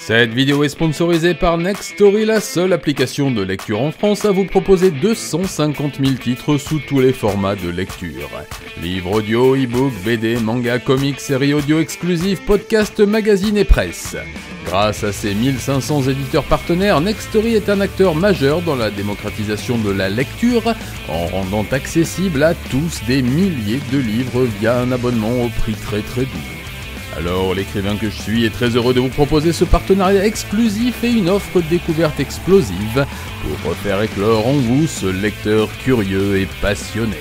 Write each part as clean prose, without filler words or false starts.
Cette vidéo est sponsorisée par Nextory, la seule application de lecture en France à vous proposer 250 000 titres sous tous les formats de lecture. Livres audio, e-book, BD, manga, comics, séries audio exclusives, podcasts, magazines et presse. Grâce à ses 1500 éditeurs partenaires, Nextory est un acteur majeur dans la démocratisation de la lecture en rendant accessible à tous des milliers de livres via un abonnement au prix très doux. Alors, l'écrivain que je suis est très heureux de vous proposer ce partenariat exclusif et une offre découverte explosive pour faire éclore en vous ce lecteur curieux et passionné.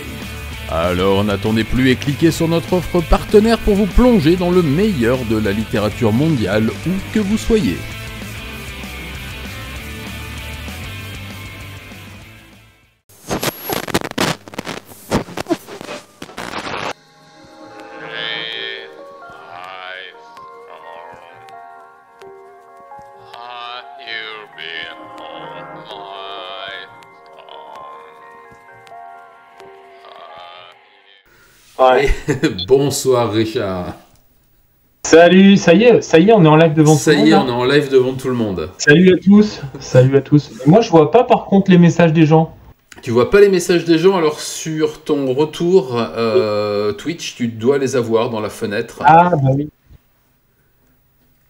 Alors n'attendez plus et cliquez sur notre offre partenaire pour vous plonger dans le meilleur de la littérature mondiale où que vous soyez. Ouais. Bonsoir Richard. Salut, ça y est, on est en live devant tout le monde. Ça y est, on est en live devant tout le monde. Salut à tous. Moi, je vois pas par contre les messages des gens. Tu vois pas les messages des gens, alors sur ton retour Twitch, tu dois les avoir dans la fenêtre. Ah bah oui.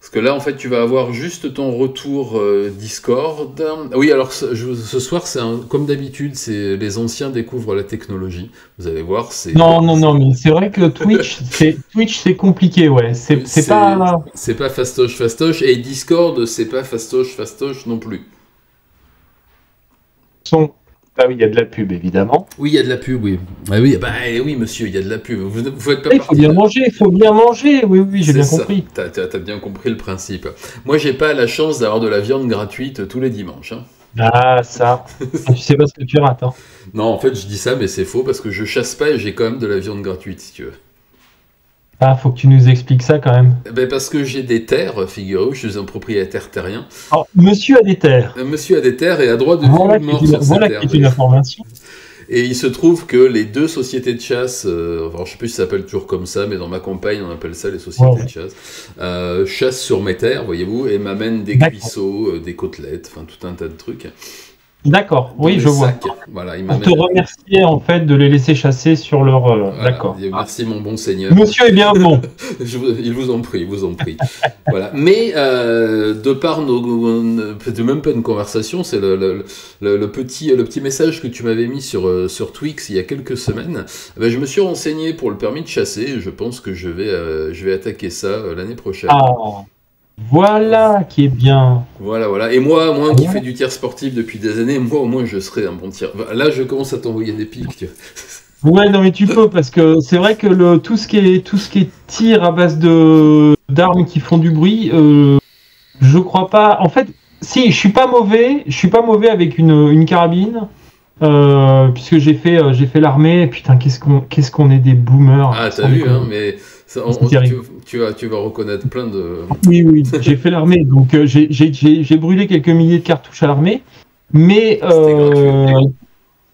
Parce que là, en fait, tu vas avoir juste ton retour Discord. Oui, alors ce soir, comme d'habitude, c'est les anciens découvrent la technologie. Vous allez voir, c'est... Non, mais c'est vrai que Twitch, c'est compliqué, ouais. C'est pas... C'est pas fastoche, et Discord, c'est pas fastoche non plus. Ah oui, il y a de la pub, évidemment. Oui, il y a de la pub, oui. Ah oui, oui, monsieur, il y a de la pub. Vous faites pas Il faut bien manger, oui, j'ai bien compris. T'as bien compris le principe. Moi, j'ai pas la chance d'avoir de la viande gratuite tous les dimanches. Hein. Ah, ça. Tu sais pas ce que tu rates, hein. Non, en fait, je dis ça, mais c'est faux, parce que je chasse pas et j'ai quand même de la viande gratuite, si tu veux. Ah, faut que tu nous expliques ça, quand même. Parce que j'ai des terres, figurez-vous, je suis un propriétaire terrien. Alors, monsieur a des terres. Monsieur a des terres et a droit de voilà vivre mort sur ses terres. Voilà qui est une information. Et il se trouve que les deux sociétés de chasse, alors je sais plus si ça s'appelle toujours comme ça, mais dans ma campagne on appelle ça les sociétés de chasse, chassent sur mes terres, voyez-vous, et m'amènent des cuisseaux, des côtelettes, enfin tout un tas de trucs. D'accord, oui, je vois. Voilà, pour te remercier en fait de les laisser chasser sur leur... Voilà, d'accord. Merci mon bon seigneur. Monsieur est bien bon. Il vous en prie. Voilà. Mais de par même pas une conversation, c'est le petit message que tu m'avais mis sur Twix il y a quelques semaines. Je me suis renseigné pour le permis de chasser et je pense que je vais attaquer ça l'année prochaine. Ah. Voilà qui est bien. Voilà. Et moi qui fais du tir sportif depuis des années, moi au moins je serai un bon tir. Là je commence à t'envoyer des pics. Tu vois. Ouais, non mais tu peux parce que c'est vrai que tout ce qui est tir à base d'armes qui font du bruit, je crois pas. En fait, si je suis pas mauvais avec une carabine. Puisque j'ai fait l'armée. Putain, qu'est-ce qu'on est des boomers. Ah t'as vu hein, mais tu vas reconnaître plein de... Oui, j'ai fait l'armée, donc j'ai brûlé quelques milliers de cartouches à l'armée, mais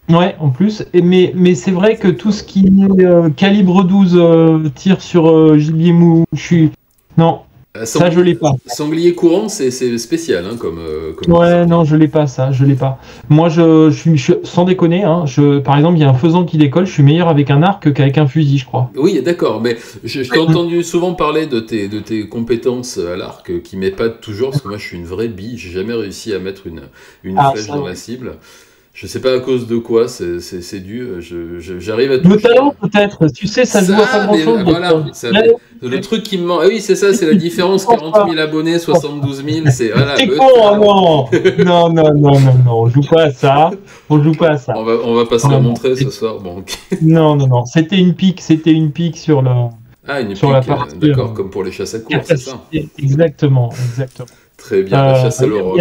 ouais, en plus, mais c'est vrai que tout ce qui est calibre 12 tir sur gibier mou, non, ça je l'ai pas. Sanglier courant, c'est spécial, hein, comme ouais, non, je l'ai pas, ça, je l'ai pas. Moi, je suis sans déconner, hein, par exemple, il y a un faisan qui décolle, je suis meilleur avec un arc qu'avec un fusil, je crois. Oui, d'accord, mais je t'ai entendu souvent parler de tes compétences à l'arc, qui m'épatent toujours, parce que moi, je suis une vraie bille, j'ai jamais réussi à mettre une flèche dans la cible. Je sais pas à cause de quoi, c'est dû. J'arrive à toucher. Le talent peut-être, tu sais, ça joue à pas grand-chose. Voilà, le truc qui me manque. Ah oui, c'est ça, c'est la différence. 40 000 abonnés, 72 000, c'est voilà. C'est con, non, on joue pas à ça. On va pas se la montrer ce soir, bon. Non, c'était une pique sur la. Ah, une sur pique, la partie. d'accord, comme pour les chasses à courre, c'est ça. Exactement. Très bien, la chasse à l'auroch.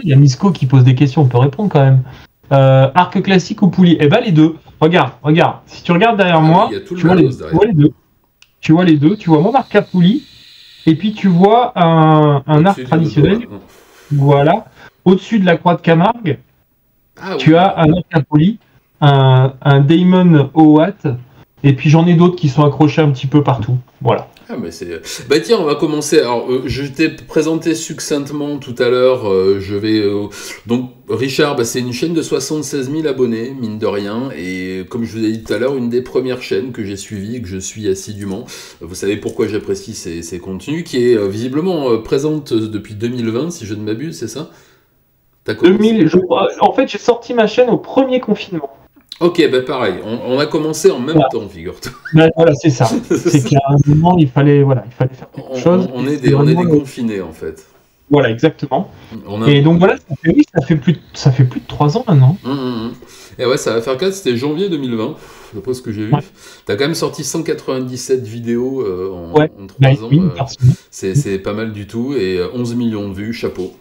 Il y a Misco qui pose des questions, on peut répondre quand même. Arc classique ou poulie? Eh ben les deux. Regarde. Si tu regardes derrière moi, tu vois les deux. Tu vois les deux. Tu vois mon arc à poulie, et puis tu vois un arc traditionnel. Voilà. Au-dessus de la croix de Camargue, tu as un arc à poulie, un Daemon Oat, et puis j'en ai d'autres qui sont accrochés un petit peu partout. Voilà. Ah mais c'est... Bah tiens, on va commencer. Alors, je t'ai présenté succinctement tout à l'heure. Je vais... Donc, Richard, bah, c'est une chaîne de 76 000 abonnés, mine de rien. Et comme je vous ai dit tout à l'heure, une des premières chaînes que j'ai suivies, que je suis assidûment. Vous savez pourquoi j'apprécie ces contenus, qui est visiblement présente depuis 2020, si je ne m'abuse, c'est ça? 2000, en fait, j'ai sorti ma chaîne au premier confinement. Ok, bah pareil, on a commencé en même temps, figure-toi. Ben, voilà, c'est ça. C'est qu'à un moment, il fallait faire quelque chose. On est des confinés, en fait. Voilà, exactement. Et donc voilà, ça fait plus de 3 ans maintenant. Et ouais, ça va faire 4, c'était janvier 2020, d'après ce que j'ai vu. T'as quand même sorti 197 vidéos en 3 ans. C'est pas mal du tout, et 11 millions de vues, chapeau.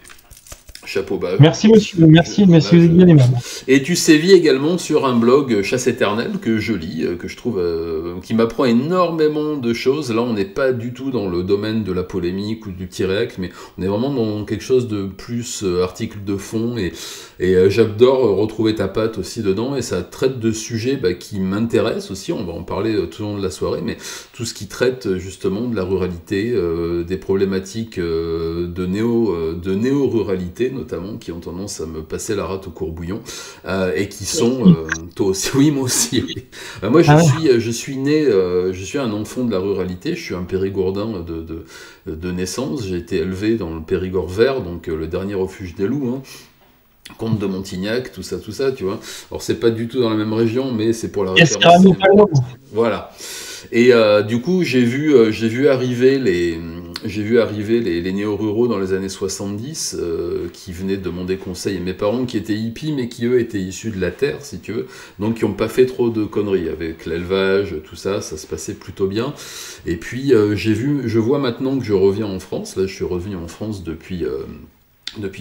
Chapeau bas. Merci monsieur, merci bien aimable. Et tu sévis également sur un blog Chasse Éternelle que je lis, que je trouve qui m'apprend énormément de choses. Là, on n'est pas du tout dans le domaine de la polémique ou du tirec, mais on est vraiment dans quelque chose de plus article de fond. Et j'adore retrouver ta patte aussi dedans. Et ça traite de sujets qui m'intéressent aussi. On va en parler tout au long de la soirée, mais tout ce qui traite justement de la ruralité, des problématiques de néo-ruralité notamment, qui ont tendance à me passer la rate au courbouillon, et qui sont... toi aussi, oui, moi aussi. Oui. Moi, je suis né, je suis un enfant de la ruralité, je suis un périgourdin de naissance, j'ai été élevé dans le Périgord vert, donc le dernier refuge des loups, Comte de Montignac, tout ça, tu vois. Alors, c'est pas du tout dans la même région, mais c'est pour la référence. Voilà. Et du coup, j'ai vu arriver les néo-ruraux dans les années 70 qui venaient demander conseil à mes parents qui étaient hippies, mais qui eux étaient issus de la terre, si tu veux, donc qui n'ont pas fait trop de conneries avec l'élevage, tout ça, ça se passait plutôt bien. Et puis je vois maintenant que je reviens en France, là je suis revenu en France depuis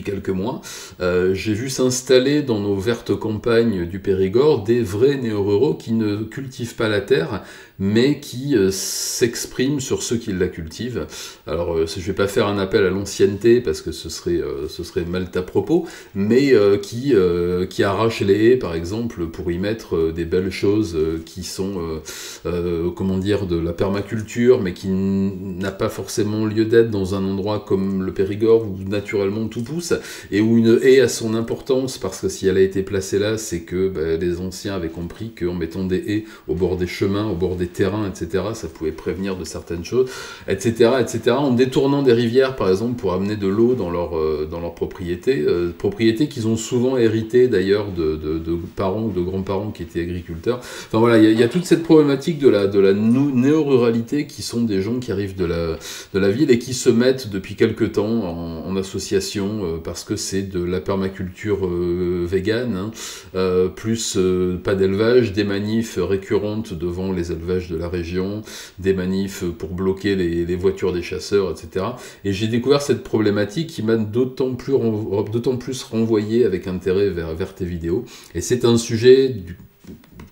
quelques mois, j'ai vu s'installer dans nos vertes campagnes du Périgord des vrais néo-ruraux qui ne cultivent pas la terre, mais qui s'expriment sur ceux qui la cultivent. Alors, je ne vais pas faire un appel à l'ancienneté, parce que ce serait mal à propos, mais qui arrachent les haies, par exemple, pour y mettre des belles choses qui sont, comment dire, de la permaculture, mais qui n'a pas forcément lieu d'être dans un endroit comme le Périgord, où naturellement tout pousse, et où une haie a son importance, parce que si elle a été placée là, c'est que les anciens avaient compris qu'en mettant des haies au bord des chemins, au bord des terrains, etc., ça pouvait prévenir de certaines choses, etc., en détournant des rivières, par exemple, pour amener de l'eau dans leur propriété, propriétés qu'ils ont souvent héritées, d'ailleurs, de parents ou de grands-parents qui étaient agriculteurs. Enfin voilà, il y a toute cette problématique de la néo-ruralité, qui sont des gens qui arrivent de la ville et qui se mettent depuis quelque temps en association, parce que c'est de la permaculture végane, plus pas d'élevage, des manifs récurrentes devant les élevages de la région, des manifs pour bloquer les voitures des chasseurs, etc. Et j'ai découvert cette problématique qui m'a d'autant plus renvoyé avec intérêt vers tes vidéos. Et c'est un sujet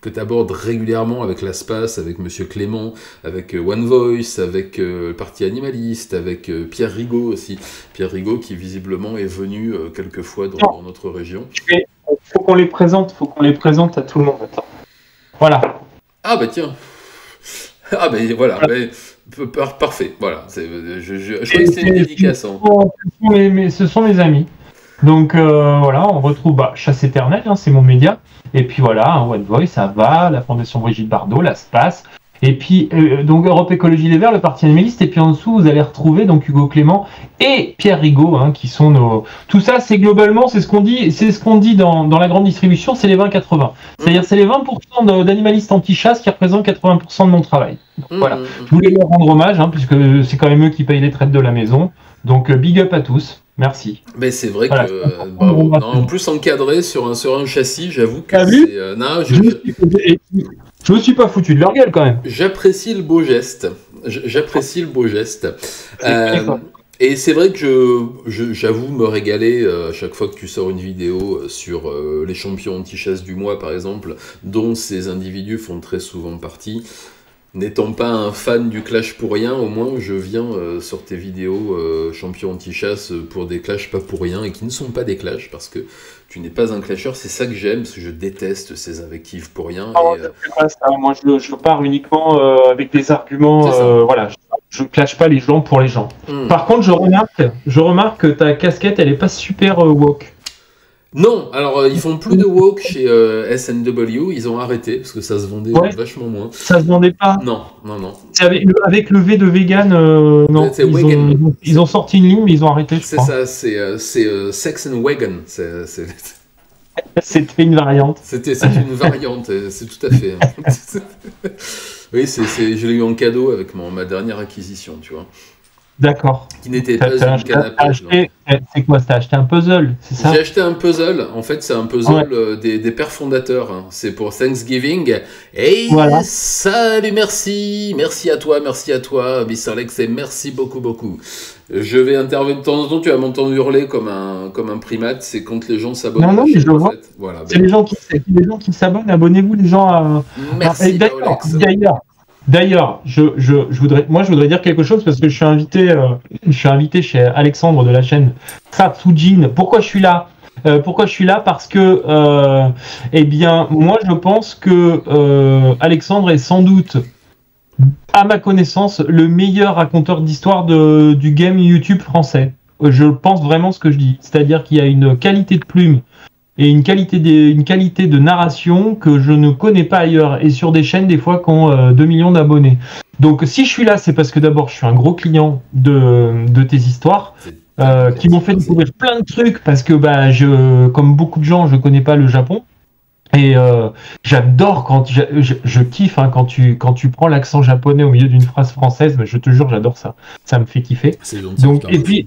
que tu abordes régulièrement avec l'ASPAS, avec Monsieur Clément, avec One Voice, avec le Parti Animaliste, avec Pierre Rigaud aussi. Pierre Rigaud qui visiblement est venu quelques fois dans notre région. Faut qu'on les présente à tout le monde. Attends. Voilà. Ah bah tiens. Ah ben voilà, parfait, voilà. Je crois que c'est une dédicace. Ce sont mes amis. Donc voilà, on retrouve Chasse Éternelle, c'est mon média. Et puis voilà, One Voice, ça va, la Fondation Brigitte Bardot, l'ASPAS. Et puis donc Europe Écologie Les Verts, le Parti Animaliste. Et puis en dessous, vous allez retrouver donc Hugo Clément et Pierre Rigaud, qui sont nos... Tout ça, c'est globalement, c'est ce qu'on dit dans la grande distribution, c'est les 20-80. C'est-à-dire, c'est les 20% d'animalistes anti-chasse qui représentent 80% de mon travail. Donc, voilà. Je voulais leur rendre hommage, puisque c'est quand même eux qui payent les traites de la maison. Donc, big up à tous. Merci. Mais c'est vrai que bravo. Non, en plus encadré sur un châssis, j'avoue que je me suis pas foutu de leur gueule quand même. J'apprécie le beau geste. Et c'est vrai que j'avoue me régaler à chaque fois que tu sors une vidéo sur les champions anti-chasse du mois, par exemple, dont ces individus font très souvent partie. N'étant pas un fan du clash pour rien, au moins je viens sur tes vidéos champions anti-chasse pour des clashs pas pour rien, et qui ne sont pas des clashs, parce que tu n'es pas un clasher, c'est ça que j'aime, parce que je déteste ces invectives pour rien. Moi je pars uniquement avec des arguments, voilà. je clash pas les gens pour les gens. Par contre, je remarque que ta casquette, elle est pas super woke. Non, alors ils font plus de woke chez SNW, ils ont arrêté parce que ça se vendait vachement moins. Ça se vendait pas. Non. Avec le V de vegan, non. Ils ont sorti une ligne, mais ils ont arrêté. C'est ça, c'est Sex and Wagon. C'était une variante. C'est une variante, c'est tout à fait. Oui, je l'ai eu en cadeau avec ma dernière acquisition, tu vois. D'accord. Qui n'était pas une canne à pêche. C'est quoi? T'as acheté un puzzle, c'est ça? J'ai acheté un puzzle. En fait, c'est un puzzle des pères fondateurs. Hein. C'est pour Thanksgiving. Et voilà. Salut, merci. Merci à toi, Mr. Lex, et merci beaucoup. Je vais intervenir de temps en temps. Tu vas m'entendre hurler comme un primate. C'est quand les gens s'abonnent. Non, mais je vois. Voilà, c'est les gens qui s'abonnent. Abonnez-vous, les gens. Merci, D'ailleurs, je voudrais dire quelque chose parce que je suis invité chez Alexandre de la chaîne Satsujin. Pourquoi je suis là? Parce que, moi, je pense que Alexandre est sans doute, à ma connaissance, le meilleur raconteur d'histoire du game YouTube français. Je pense vraiment ce que je dis. C'est-à-dire qu'il y a une qualité de plume et une qualité de narration que je ne connais pas ailleurs, et sur des chaînes des fois qui ont 2 millions d'abonnés. Donc si je suis là, c'est parce que d'abord je suis un gros client de tes histoires, qui m'ont fait découvrir plein de trucs, parce que comme beaucoup de gens, je connais pas le Japon. Et j'adore quand je kiffe quand tu prends l'accent japonais au milieu d'une phrase française. Mais je te jure, j'adore ça. Ça me fait kiffer. Donc et puis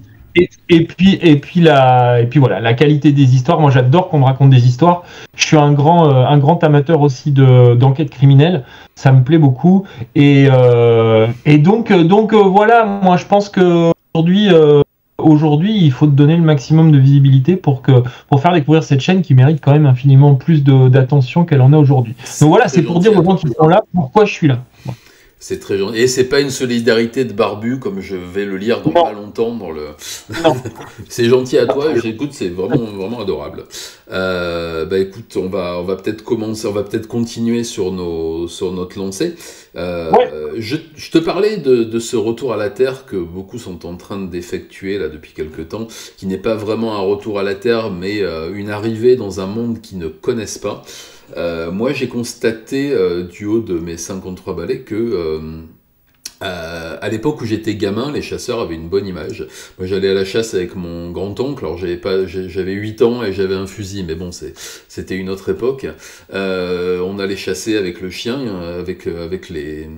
voilà, la qualité des histoires. Moi, j'adore qu'on me raconte des histoires. Je suis un grand amateur aussi d'enquête criminelle. Ça me plaît beaucoup. Et donc voilà. Moi, je pense que aujourd'hui, il faut te donner le maximum de visibilité pour faire découvrir cette chaîne qui mérite quand même infiniment plus d'attention qu'elle en a aujourd'hui. Donc voilà, c'est pour dire aux gens qui sont là pourquoi je suis là. C'est très gentil. Et c'est pas une solidarité de barbu comme je vais le lire dans pas longtemps dans le. C'est gentil à toi. J'écoute, c'est vraiment adorable. Écoute, on va peut-être commencer, on va peut-être continuer sur notre lancée. Je te parlais de ce retour à la Terre que beaucoup sont en train d'effectuer là depuis quelques temps, qui n'est pas vraiment un retour à la Terre, mais une arrivée dans un monde qu'ils ne connaissent pas. Moi, j'ai constaté du haut de mes 53 balais que à l'époque où j'étais gamin, les chasseurs avaient une bonne image. Moi, j'allais à la chasse avec mon grand-oncle. Alors, j'avais 8 ans et j'avais un fusil, mais bon, c'était une autre époque. On allait chasser avec le chien, avec les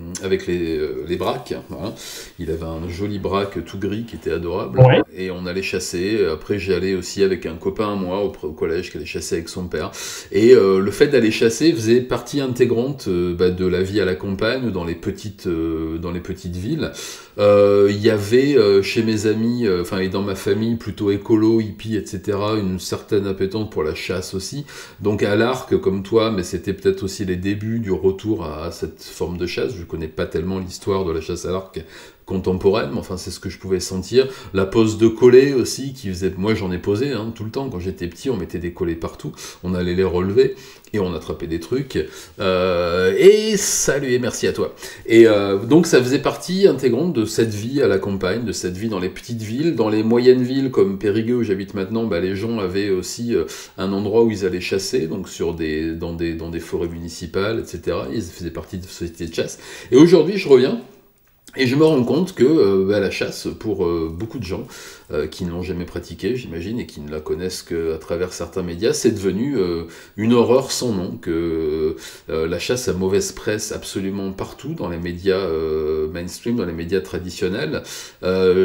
braques. Hein. Il avait un joli braque tout gris qui était adorable. Ouais. Et on allait chasser. Après, j'allais aussi avec un copain à moi au collège qui allait chasser avec son père. Et le fait d'aller chasser faisait partie intégrante de la vie à la campagne ou dans les petites villes. Il y avait chez mes amis, et dans ma famille, plutôt écolo, hippie, etc., une certaine appétence pour la chasse aussi. Donc à l'arc, comme toi, mais c'était peut-être aussi les débuts du retour à cette forme de chasse. Je connais pas tellement l'histoire de la chasse à l'arc contemporaine, mais enfin c'est ce que je pouvais sentir. La pose de collets aussi, qui faisait... Moi j'en ai posé tout le temps, quand j'étais petit on mettait des collets partout, on allait les relever et on attrapait des trucs, et salut et merci à toi. Et donc ça faisait partie intégrante de cette vie à la campagne, de cette vie dans les petites villes, dans les moyennes villes comme Périgueux où j'habite maintenant, les gens avaient aussi un endroit où ils allaient chasser, donc dans des forêts municipales, etc. Ils faisaient partie de sociétés de chasse. Et aujourd'hui je reviens, et je me rends compte que la chasse, pour beaucoup de gens qui ne l'ont jamais pratiquée, j'imagine, et qui ne la connaissent qu'à travers certains médias, c'est devenu une horreur sans nom, que la chasse a mauvaise presse absolument partout, dans les médias mainstream, dans les médias traditionnels,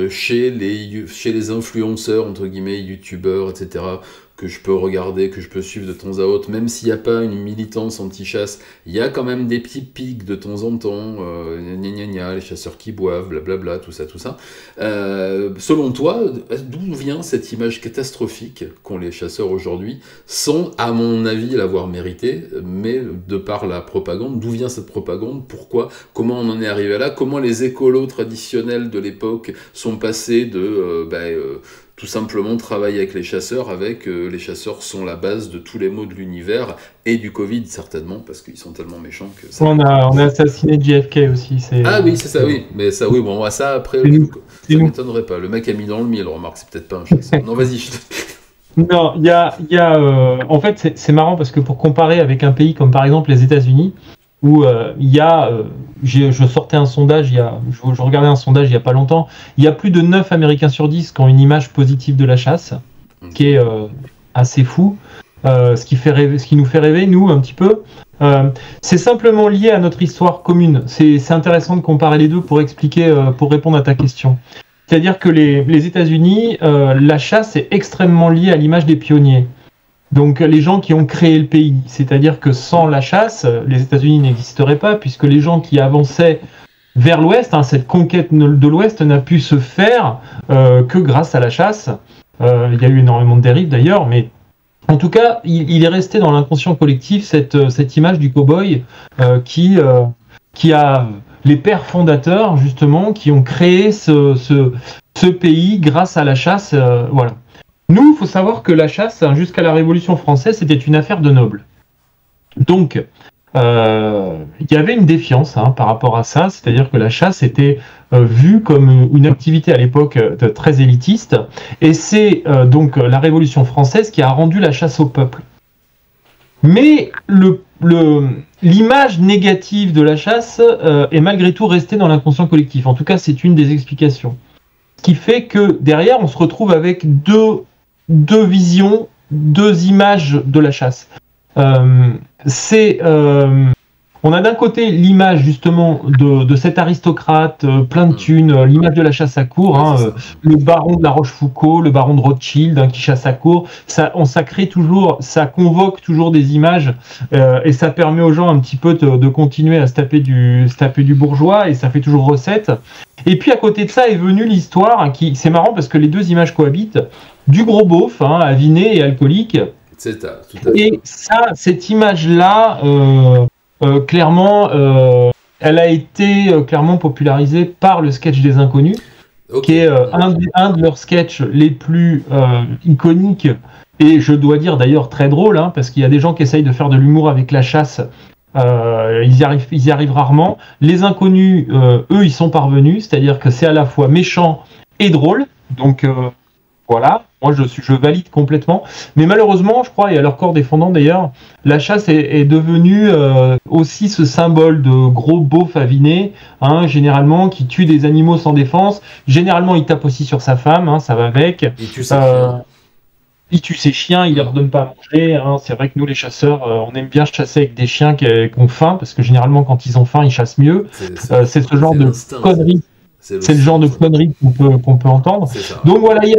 chez les influenceurs, entre guillemets, youtubeurs, etc., que je peux regarder, que je peux suivre de temps à autre, même s'il n'y a pas une militance anti-chasse, il y a quand même des petits pics de temps en temps, les chasseurs qui boivent, blablabla, tout ça. Selon toi, d'où vient cette image catastrophique qu'ont les chasseurs aujourd'hui, sans, à mon avis, l'avoir mérité, mais de par la propagande, d'où vient cette propagande, pourquoi, comment on en est arrivé là, comment les écolos traditionnels de l'époque sont passés de... tout simplement travailler avec les chasseurs, les chasseurs sont la base de tous les maux de l'univers, et du Covid certainement, parce qu'ils sont tellement méchants que ça... On a assassiné JFK aussi. Ah oui, c'est ça, oui. Mais ça, oui, bon, ça après, ça m'étonnerait pas. Le mec a mis dans le mille, remarque, c'est peut-être pas un chasseur. Non, vas-y, Non, en fait, c'est marrant parce que pour comparer avec un pays comme par exemple les États-Unis, où je sortais un sondage, je regardais un sondage il y a pas longtemps, il y a plus de 9 Américains sur 10 qui ont une image positive de la chasse, ce qui est assez fou, ce qui nous fait rêver, nous, un petit peu. C'est simplement lié à notre histoire commune. C'est intéressant de comparer les deux pour expliquer, pour répondre à ta question. C'est-à-dire que les États-Unis, la chasse est extrêmement liée à l'image des pionniers. Donc les gens qui ont créé le pays, c'est-à-dire que sans la chasse, les États-Unis n'existeraient pas, puisque les gens qui avançaient vers l'Ouest, cette conquête de l'Ouest n'a pu se faire que grâce à la chasse. Il y a eu énormément de dérives d'ailleurs, mais en tout cas, il est resté dans l'inconscient collectif cette image du cow-boy qui a les pères fondateurs justement qui ont créé ce pays grâce à la chasse. Voilà. Nous, il faut savoir que la chasse, jusqu'à la Révolution française, c'était une affaire de nobles. Donc, il y avait une défiance par rapport à ça, c'est-à-dire que la chasse était vue comme une activité à l'époque très élitiste, et c'est donc la Révolution française qui a rendu la chasse au peuple. Mais l'image négative de la chasse est malgré tout restée dans l'inconscient collectif. En tout cas, c'est une des explications. Ce qui fait que derrière, on se retrouve avec deux visions, deux images de la chasse. On a d'un côté l'image justement de cet aristocrate plein de thunes, l'image de la chasse à court, le baron de la Rochefoucauld, le baron de Rothschild qui chasse à court. Ça crée toujours, ça convoque toujours des images et ça permet aux gens un petit peu de continuer à se taper du bourgeois et ça fait toujours recette. Et puis à côté de ça est venue l'histoire c'est marrant parce que les deux images cohabitent, du gros beauf, aviné et alcoolique. C'est ça, tout à fait. Et cette image-là, clairement, elle a été clairement popularisée par le sketch des Inconnus, qui est un de leurs sketchs les plus iconiques, et je dois dire d'ailleurs très drôle, parce qu'il y a des gens qui essayent de faire de l'humour avec la chasse. Ils y arrivent rarement. Les Inconnus, eux, ils sont parvenus, c'est-à-dire que c'est à la fois méchant et drôle. Donc voilà, moi je valide complètement. Mais malheureusement, je crois, et à leur corps défendant d'ailleurs, la chasse est devenue aussi ce symbole de gros beauf aviné, généralement, qui tue des animaux sans défense. Généralement, il tape aussi sur sa femme, ça va avec. Il tue ses chiens, il leur donne pas à manger. C'est vrai que nous, les chasseurs, on aime bien chasser avec des chiens qui ont faim, parce que généralement, quand ils ont faim, ils chassent mieux. C'est ce genre de conneries. C'est le genre de conneries qu'on peut entendre. Donc voilà, il y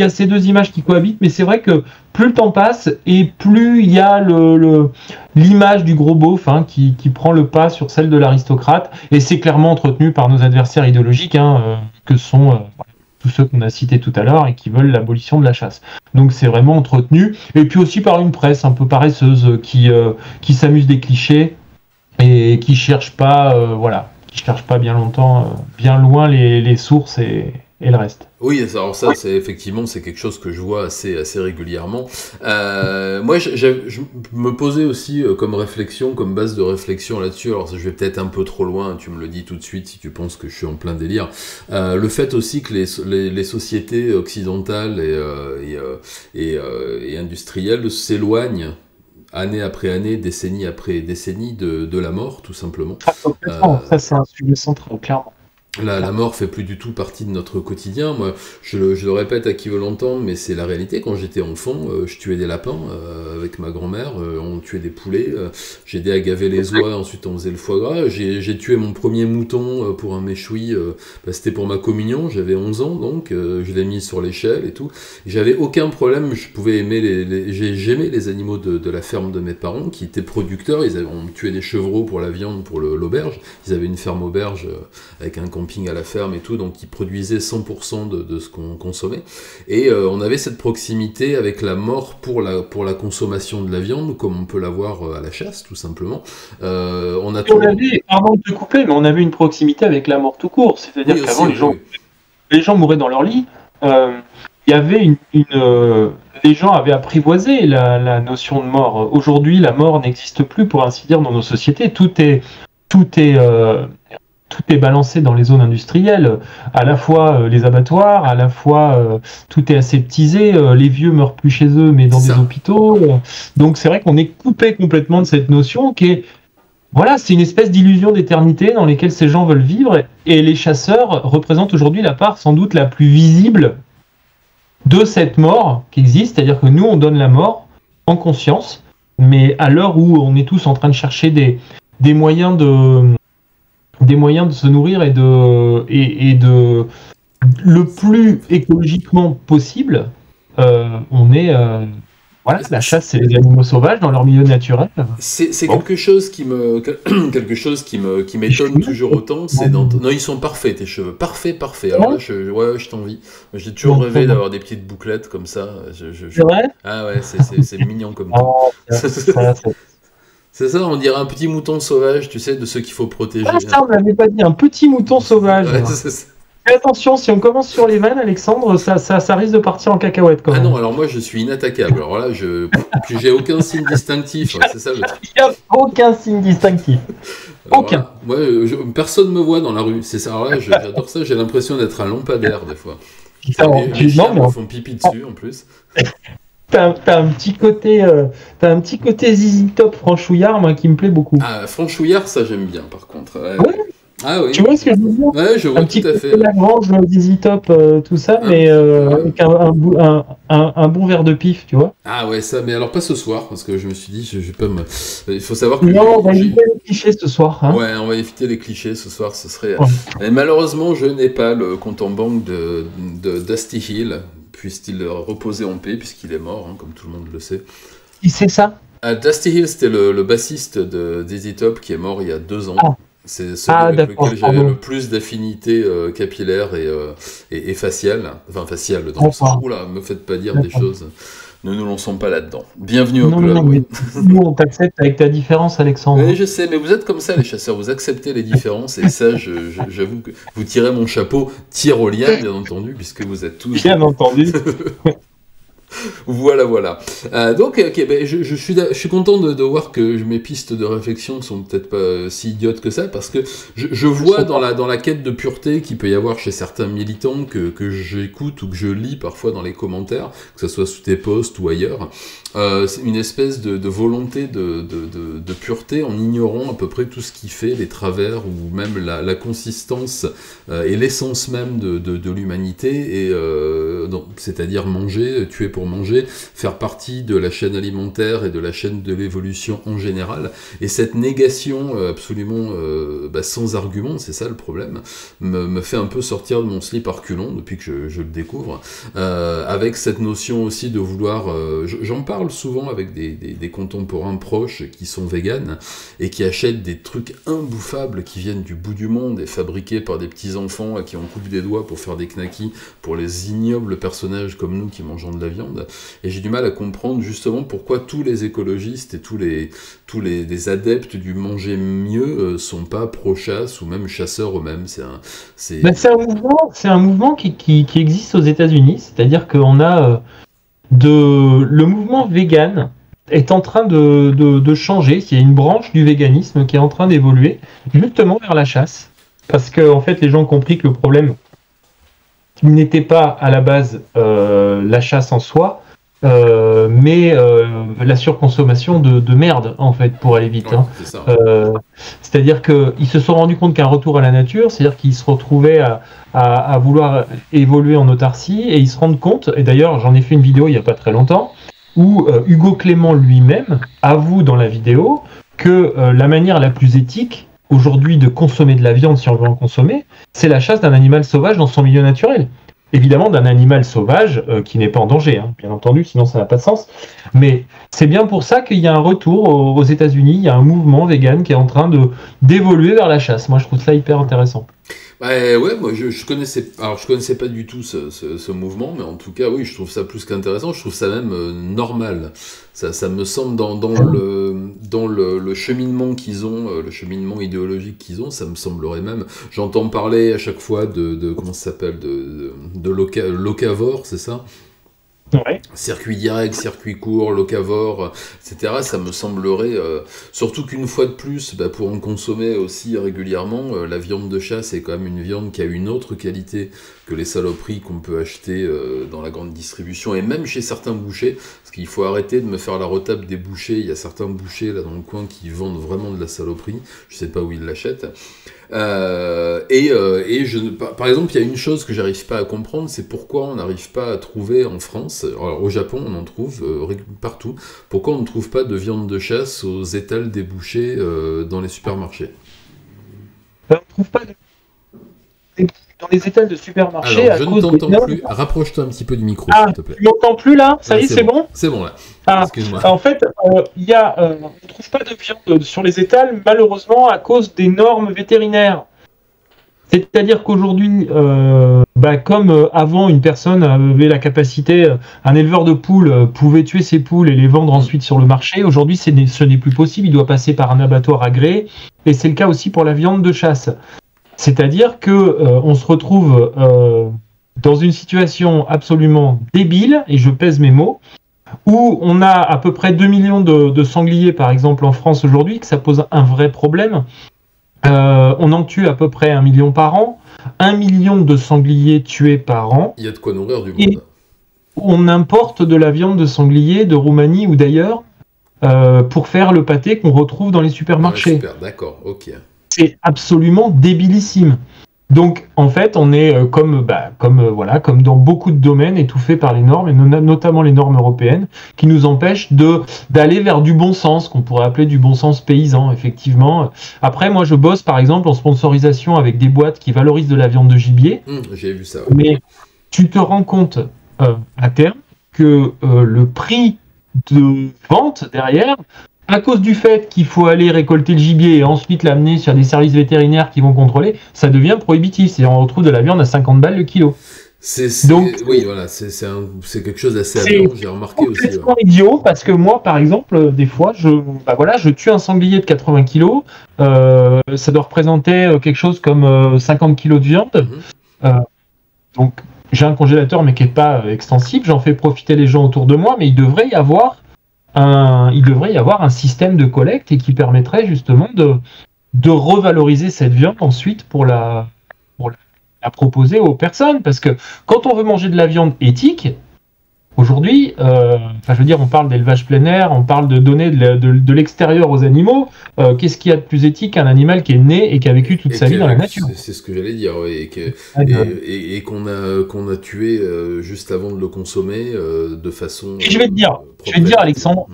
a ces deux images qui cohabitent, mais c'est vrai que plus le temps passe et plus il y a l'image du gros beauf qui prend le pas sur celle de l'aristocrate, et c'est clairement entretenu par nos adversaires idéologiques, que sont tous ceux qu'on a cités tout à l'heure et qui veulent l'abolition de la chasse. Donc c'est vraiment entretenu, et puis aussi par une presse un peu paresseuse qui s'amuse des clichés et qui cherche pas, qui cherche pas bien longtemps, bien loin les sources et le reste. Oui, alors ça, c'est quelque chose que je vois assez régulièrement. Moi, je me posais aussi comme réflexion, comme base de réflexion là-dessus. Alors, je vais peut-être un peu trop loin. Tu me le dis tout de suite si tu penses que je suis en plein délire. Le fait aussi que les sociétés occidentales et industrielles s'éloignent année après année, décennie après décennie de la mort, tout simplement. Ça, c'est un sujet central, clairement. La mort fait plus du tout partie de notre quotidien. Moi, je le répète à qui veut l'entendre, mais c'est la réalité. Quand j'étais enfant, je tuais des lapins avec ma grand-mère, on tuait des poulets, j'aidais à gaver les oies, ensuite on faisait le foie gras. J'ai tué mon premier mouton pour un méchoui, c'était pour ma communion, j'avais 11 ans, donc je l'ai mis sur l'échelle et tout. J'avais aucun problème, je pouvais aimer j'aimais les animaux de la ferme de mes parents, qui étaient producteurs. On tuait des chevreaux pour la viande, pour l'auberge. Ils avaient une ferme auberge avec un camping à la ferme et tout, donc ils produisaient 100% de ce qu'on consommait. Et on avait cette proximité avec la mort pour la consommation de la viande, comme on peut l'avoir à la chasse, tout simplement. Pardon de te couper, mais on avait une proximité avec la mort tout court. C'est-à-dire qu'avant, les gens mouraient dans leur lit. il y avait les gens avaient apprivoisé la notion de mort. Aujourd'hui, la mort n'existe plus, pour ainsi dire, dans nos sociétés. Tout est balancé dans les zones industrielles, à la fois les abattoirs, à la fois tout est aseptisé, les vieux meurent plus chez eux, mais dans des hôpitaux. Donc c'est vrai qu'on est coupé complètement de cette notion qui est, voilà, c'est une espèce d'illusion d'éternité dans laquelle ces gens veulent vivre, et les chasseurs représentent aujourd'hui la part sans doute la plus visible de cette mort qui existe, c'est-à-dire que nous on donne la mort en conscience, mais à l'heure où on est tous en train de chercher des moyens de se nourrir et de le plus écologiquement possible, on est voilà, la chasse, c'est les animaux sauvages dans leur milieu naturel. C'est quelque chose qui m'étonne toujours autant. Non, ils sont parfaits tes cheveux, parfait. Alors là, je t'envie. J'ai toujours rêvé d'avoir des petites bouclettes comme ça. C'est vrai ? Ah ouais, c'est mignon comme ça. C'est ça, on dirait un petit mouton sauvage, tu sais, de ceux qu'il faut protéger. Ah, ça, on l'avait pas dit, un petit mouton sauvage. Ouais, fais attention, si on commence sur les vannes, Alexandre, ça risque de partir en cacahuète quand même. Ah non, alors moi je suis inattaquable. Alors là, j'ai aucun signe distinctif. Ouais, c'est ça le truc. Il n'y a aucun signe distinctif. Aucun. Moi, personne me voit dans la rue. C'est ça. Alors là, j'adore ça. J'ai l'impression d'être un lampadaire des fois. Les chiens me font pipi dessus en plus. T'as un petit côté ZZ Top franchouillard, moi, qui me plaît beaucoup. Ah, franchouillard, ça j'aime bien, par contre. Ouais. Ah oui. Tu vois ce que je veux dire? Ouais, je vois tout à fait. Lagrange, ZZ Top, tout ça, mais avec un bon verre de pif, tu vois. Ah ouais, ça, mais alors pas ce soir, parce que je me suis dit, je vais pas me... Il faut savoir que... Non, on va éviter les clichés ce soir. Hein. Ouais, on va éviter les clichés ce soir, ce serait... Ouais. Et malheureusement, je n'ai pas le compte en banque de Dusty Hill, puisse-t-il reposer en paix, puisqu'il est mort, hein, comme tout le monde le sait. Qui c'est ça? Dusty Hill, c'était le bassiste de ZZ Top qui est mort il y a 2 ans. Ah. C'est celui avec lequel j'avais le plus d'affinité capillaire et faciale. Enfin, faciale, dans le sens. Oula, me faites pas dire des choses. Nous ne nous lançons pas là-dedans. Bienvenue au club. Oui. Nous, on t'accepte avec ta différence, Alexandre. Oui, je sais, mais vous êtes comme ça, les chasseurs. Vous acceptez les différences. Et ça, j'avoue que vous tirez mon chapeau tyrolien, bien entendu, puisque vous êtes tous... Bien entendu. Voilà. Donc, ben, je suis content de voir que mes pistes de réflexion sont peut-être pas si idiotes que ça, parce que je vois dans la quête de pureté qu'il peut y avoir chez certains militants que j'écoute ou que je lis parfois dans les commentaires, que ce soit sous tes posts ou ailleurs, c'est une espèce de volonté de pureté en ignorant à peu près tout ce qui fait les travers ou même la consistance et l'essence même de l'humanité, et c'est-à-dire manger, tuer pour manger, faire partie de la chaîne alimentaire et de la chaîne de l'évolution en général. Et cette négation absolument sans argument, c'est ça le problème, me fait un peu sortir de mon slip à reculons depuis que je le découvre, avec cette notion aussi de vouloir... j'en parle souvent avec des contemporains proches qui sont véganes et qui achètent des trucs imbouffables qui viennent du bout du monde et fabriqués par des petits-enfants à qui on coupe des doigts pour faire des knackis pour les ignobles personnages comme nous qui mangeons de la viande. Et j'ai du mal à comprendre justement pourquoi tous les écologistes et tous les adeptes du manger mieux sont pas pro-chasse ou même chasseurs eux-mêmes. C'est un mouvement qui existe aux États-Unis, c'est-à-dire qu'on a le mouvement vegan est en train de changer. Il y a une branche du véganisme qui est en train d'évoluer justement vers la chasse, parce que en fait les gens ont compris que le problème n'était pas à la base la chasse en soi, mais la surconsommation de merde, en fait, pour aller vite. Ouais, c'est-à-dire qu'ils se sont rendus compte qu'un retour à la nature, c'est-à-dire qu'ils se retrouvaient à vouloir évoluer en autarcie, et ils se rendent compte, et d'ailleurs j'en ai fait une vidéo il n'y a pas très longtemps, où Hugo Clément lui-même avoue dans la vidéo que la manière la plus éthique aujourd'hui de consommer de la viande, si on veut en consommer, c'est la chasse d'un animal sauvage dans son milieu naturel. Évidemment, d'un animal sauvage qui n'est pas en danger, hein, bien entendu, sinon ça n'a pas de sens. Mais c'est bien pour ça qu'il y a un retour aux États-Unis, il y a un mouvement vegan qui est en train d'évoluer vers la chasse. Moi, je trouve ça hyper intéressant. Ouais, moi je connaissais pas du tout ce mouvement, mais en tout cas oui, je trouve ça plus qu'intéressant, je trouve ça même normal. Ça me semble dans le cheminement qu'ils ont, le cheminement idéologique qu'ils ont, ça me semblerait même. J'entends parler à chaque fois de comment ça s'appelle, de de locavore, c'est ça? Ouais. Circuit direct, circuit court, locavore, etc. Ça me semblerait, surtout qu'une fois de plus, pour en consommer aussi régulièrement, la viande de chasse est quand même une viande qui a une autre qualité que les saloperies qu'on peut acheter dans la grande distribution, et même chez certains bouchers, parce qu'il faut arrêter de me faire la retape des bouchers. Il y a certains bouchers là dans le coin qui vendent vraiment de la saloperie, je sais pas où ils l'achètent. Par exemple, il y a une chose que j'arrive pas à comprendre, c'est pourquoi on n'arrive pas à trouver en France, alors au Japon on en trouve partout, pourquoi on ne trouve pas de viande de chasse aux étals des bouchers dans les supermarchés? On ne trouve pas dans les étals de supermarché. Alors, je ne t'entends plus. Rapproche-toi un petit peu du micro, s'il te plaît. Tu m'entends plus là? Ça y est, c'est bon? C'est bon là. Excuse-moi. En fait, on ne trouve pas de viande sur les étals, malheureusement, à cause des normes vétérinaires. C'est-à-dire qu'aujourd'hui, comme avant, une personne avait la capacité, un éleveur de poules pouvait tuer ses poules et les vendre ensuite sur le marché. Aujourd'hui, ce n'est plus possible. Il doit passer par un abattoir agréé. Et c'est le cas aussi pour la viande de chasse. C'est-à-dire que on se retrouve dans une situation absolument débile, et je pèse mes mots, où on a à peu près 2 millions de sangliers, par exemple, en France aujourd'hui, que ça pose un vrai problème. On en tue à peu près 1 million par an, 1 million de sangliers tués par an. Il y a de quoi nourrir du monde. Et on importe de la viande de sanglier de Roumanie ou d'ailleurs pour faire le pâté qu'on retrouve dans les supermarchés. Super, d'accord, ok. C'est absolument débilissime. Donc, en fait, on est comme dans beaucoup de domaines, étouffés par les normes, et notamment les normes européennes, qui nous empêchent d'aller vers du bon sens, qu'on pourrait appeler du bon sens paysan, effectivement. Après, moi, je bosse, par exemple, en sponsorisation avec des boîtes qui valorisent de la viande de gibier. J'ai vu ça. Ouais. Mais tu te rends compte, à terme, que le prix de vente derrière, à cause du fait qu'il faut aller récolter le gibier et ensuite l'amener sur des services vétérinaires qui vont contrôler, ça devient prohibitif. C'est on retrouve de la viande à 50 balles le kilo. Oui, voilà, c'est quelque chose d'assez aberrant, j'ai remarqué aussi. C'est complètement idiot, parce que moi, par exemple, des fois, je tue un sanglier de 80 kilos, ça doit représenter quelque chose comme 50 kilos de viande. Donc, j'ai un congélateur, mais qui n'est pas extensible, j'en fais profiter les gens autour de moi, mais il devrait y avoir un système de collecte et qui permettrait justement de revaloriser cette viande ensuite pour la proposer aux personnes. Parce que quand on veut manger de la viande éthique, aujourd'hui, on parle d'élevage plein air, on parle de donner de l'extérieur aux animaux. Qu'est-ce qu'il y a de plus éthique qu'un animal qui est né et qui a vécu toute sa vie dans la nature? C'est ce que j'allais dire, oui, et qu'on a tué juste avant de le consommer de façon. Et je vais te dire, Alexandre,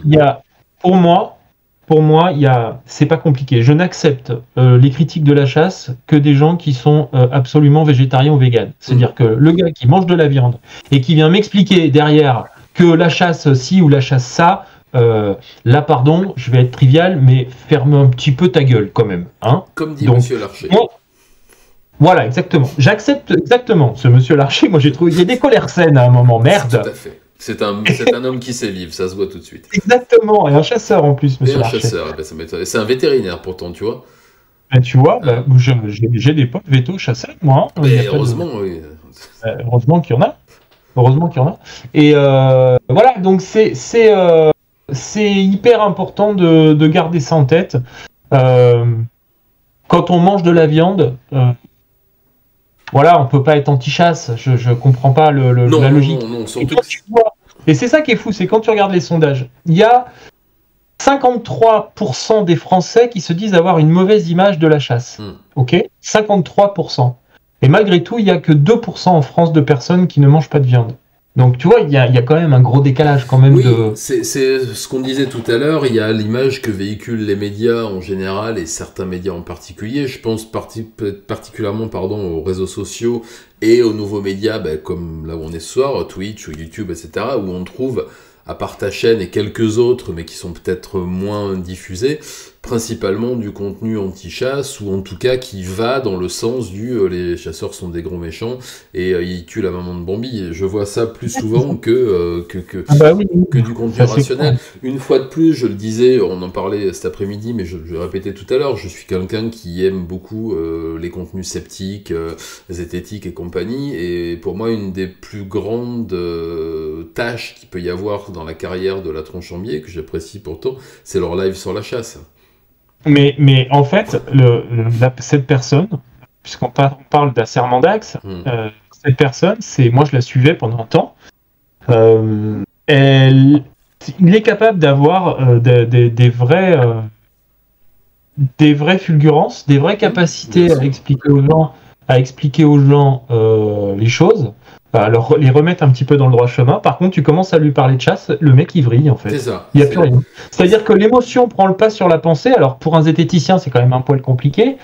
pour moi, c'est pas compliqué. Je n'accepte les critiques de la chasse que des gens qui sont absolument végétariens ou véganes. C'est-à-dire que le gars qui mange de la viande et qui vient m'expliquer derrière que la chasse ci ou la chasse ça, là, pardon, je vais être trivial, mais ferme un petit peu ta gueule quand même. Hein. Comme dit Monsieur Larcher. Voilà, exactement. J'accepte exactement ce Monsieur Larcher. Moi, j'ai trouvé qu'il y a des colères saines à un moment. Merde. Tout à fait. C'est un homme qui sait vivre, ça se voit tout de suite. Exactement, et un chasseur en plus, Monsieur Larcher. C'est un vétérinaire pourtant, tu vois. Tu vois, j'ai des potes véto chasseurs, moi. Mais heureusement, oui. Heureusement qu'il y en a. Et voilà, donc c'est hyper important de garder ça en tête. Quand on mange de la viande, on peut pas être anti-chasse. Je comprends pas la logique. Non, et c'est ça qui est fou, c'est quand tu regardes les sondages, il y a 53% des Français qui se disent avoir une mauvaise image de la chasse. Ok, 53%. Et malgré tout, il y a que 2% en France de personnes qui ne mangent pas de viande. Donc tu vois, il y a quand même un gros décalage quand même. Oui, c'est ce qu'on disait tout à l'heure, il y a l'image que véhiculent les médias en général et certains médias en particulier. Je pense particulièrement aux réseaux sociaux et aux nouveaux médias comme là où on est ce soir, Twitch ou YouTube, etc., où on trouve à part ta chaîne et quelques autres, mais qui sont peut-être moins diffusés, principalement du contenu anti-chasse, ou en tout cas qui va dans le sens du les chasseurs sont des gros méchants et ils tuent la maman de Bambi. Je vois ça plus souvent que du contenu rationnel. Une fois de plus, je le disais, on en parlait cet après-midi, mais je le répétais tout à l'heure, je suis quelqu'un qui aime beaucoup les contenus sceptiques, zététiques et compagnie, et pour moi, une des plus grandes tâches qu'il peut y avoir dans la carrière de la Tronchambier, que j'apprécie pourtant, c'est leur live sur la chasse. Mais en fait, cette personne, puisqu'on parle d'un serment d'axe, cette personne, moi je la suivais pendant un temps, il est capable d'avoir des vraies fulgurances, des vraies capacités à expliquer aux gens les choses, les remettre un petit peu dans le droit chemin. Par contre, tu commences à lui parler de chasse, le mec il vrille en fait. C'est ça. Il n'y a plus rien. C'est-à-dire que l'émotion prend le pas sur la pensée. Alors pour un zététicien, c'est quand même un poil compliqué.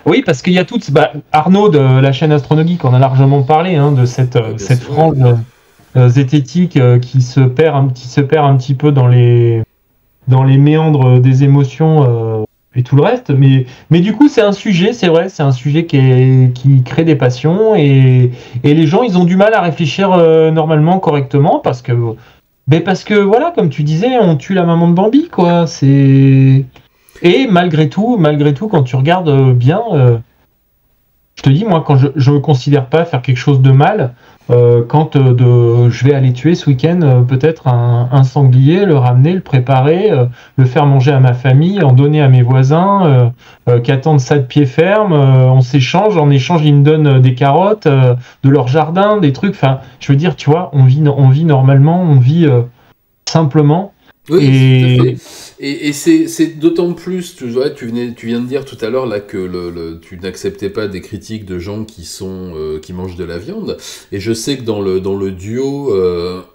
Oui, parce qu'il y a toutes. Arnaud de la chaîne Astronogeek, on a largement parlé de cette frange zététique qui se perd un petit peu dans les méandres des émotions. Et tout le reste, mais du coup c'est un sujet, c'est vrai, c'est un sujet qui crée des passions et les gens ils ont du mal à réfléchir normalement, correctement, parce que voilà, comme tu disais, on tue la maman de Bambi, quoi. Et malgré tout, quand tu regardes bien, je te dis, moi, quand je ne considère pas faire quelque chose de mal, quand je vais aller tuer ce week-end peut-être un sanglier, le ramener, le préparer, le faire manger à ma famille, en donner à mes voisins qui attendent ça de pied ferme, on s'échange, en échange ils me donnent des carottes, de leur jardin, des trucs, enfin je veux dire, tu vois, on vit normalement, on vit simplement. Oui, tout à fait. Et c'est d'autant plus, tu viens de dire tout à l'heure là que tu n'acceptais pas des critiques de gens qui mangent de la viande. Et je sais que dans le duo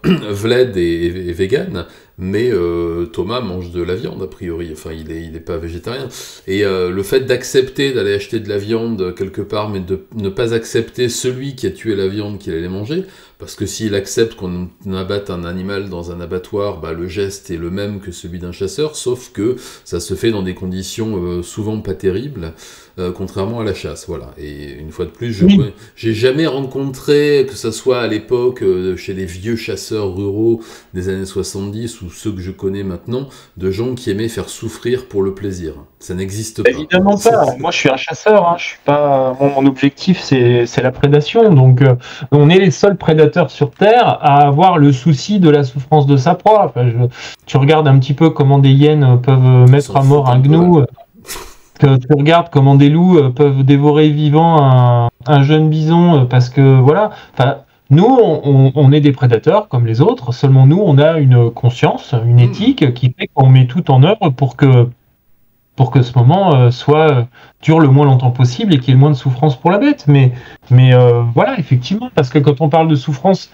Vlad et vegan, mais Thomas mange de la viande a priori. Enfin, il est pas végétarien. Et le fait d'accepter d'aller acheter de la viande quelque part, mais de ne pas accepter celui qui a tué la viande qu'il allait manger. Parce que s'il accepte qu'on abatte un animal dans un abattoir, le geste est le même que celui d'un chasseur, sauf que ça se fait dans des conditions souvent pas terribles, contrairement à la chasse. Voilà. Et une fois de plus, j'ai jamais rencontré, que ce soit à l'époque chez les vieux chasseurs ruraux des années 70 ou ceux que je connais maintenant, de gens qui aimaient faire souffrir pour le plaisir. Ça n'existe pas. Évidemment pas. Moi, je suis un chasseur. Je suis pas. Mon objectif, c'est la prédation. Donc, on est les seuls prédateurs sur Terre à avoir le souci de la souffrance de sa proie. Enfin, tu regardes un petit peu comment des hyènes peuvent mettre à mort un gnou. Tu regardes comment des loups peuvent dévorer vivant un jeune bison parce que voilà. Enfin, nous, on est des prédateurs comme les autres. Seulement, nous, on a une conscience, une éthique qui fait qu'on met tout en œuvre pour que ce moment dure le moins longtemps possible et qu'il y ait le moins de souffrance pour la bête. Mais voilà, effectivement, parce que quand on parle de souffrance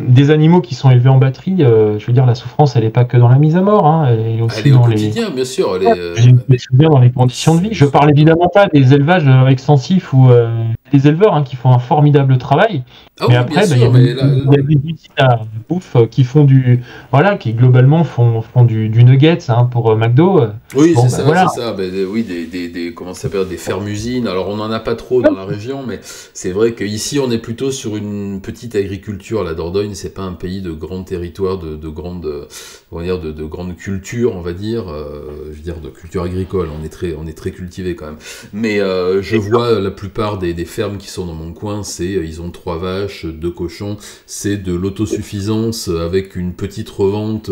des animaux qui sont élevés en batterie, je veux dire, la souffrance, elle n'est pas que dans la mise à mort, elle est aussi dans quotidien, bien sûr. Dans les conditions de vie. Je parle évidemment pas des élevages extensifs ou des éleveurs qui font un formidable travail. Mais après, il y a des usines à bouffe qui font qui globalement font du nuggets pour McDo. Oui, c'est ça, voilà. C'est ça. Oui, comment ça s'appelle, des fermes-usines. Alors, on n'en a pas trop dans la région, mais c'est vrai qu'ici, on est plutôt sur une petite agriculture. La Dordogne, c'est pas un pays de grand territoire, de grande culture, on va dire. Je veux dire, de culture agricole. On est très cultivé quand même. Mais je vois la plupart des fermes qui sont dans mon coin, ils ont 3 vaches, 2 cochons. C'est de l'autosuffisance avec une petite revente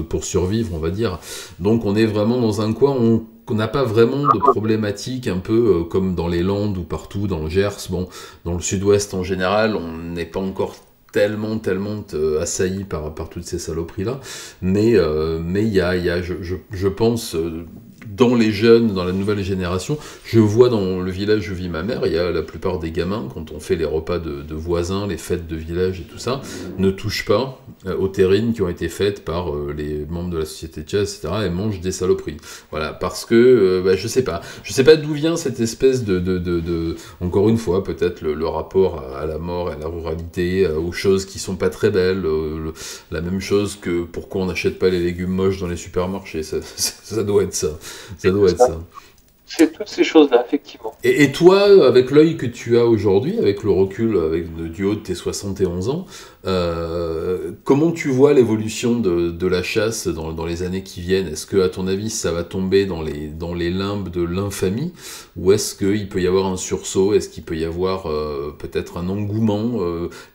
pour survivre, on va dire. Donc, on est vraiment dans un coin qu'on n'a pas vraiment de problématiques un peu comme dans les Landes ou partout dans le Gers. Bon, dans le sud-ouest en général, on n'est pas encore tellement assailli par toutes ces saloperies-là. Mais il y a, je pense, dans les jeunes, dans la nouvelle génération, je vois dans le village où vit ma mère, il y a la plupart des gamins, quand on fait les repas de voisins, les fêtes de village et tout ça, ne touchent pas aux terrines qui ont été faites par les membres de la société de chasse, etc., et mangent des saloperies. Voilà, parce que, je sais pas d'où vient cette espèce de encore une fois, peut-être le rapport à la mort, à la ruralité, aux choses qui sont pas très belles, la même chose que pourquoi on n'achète pas les légumes moches dans les supermarchés, ça doit être ça. Ça doit être ça. C'est toutes ces choses-là, effectivement. Et toi, avec l'œil que tu as aujourd'hui, avec le recul, du haut de tes 71 ans, comment tu vois l'évolution de la chasse dans les années qui viennent? Est-ce que, à ton avis, ça va tomber dans les limbes de l'infamie? Ou est-ce qu'il peut y avoir un sursaut? Est-ce qu'il peut y avoir peut-être un engouement?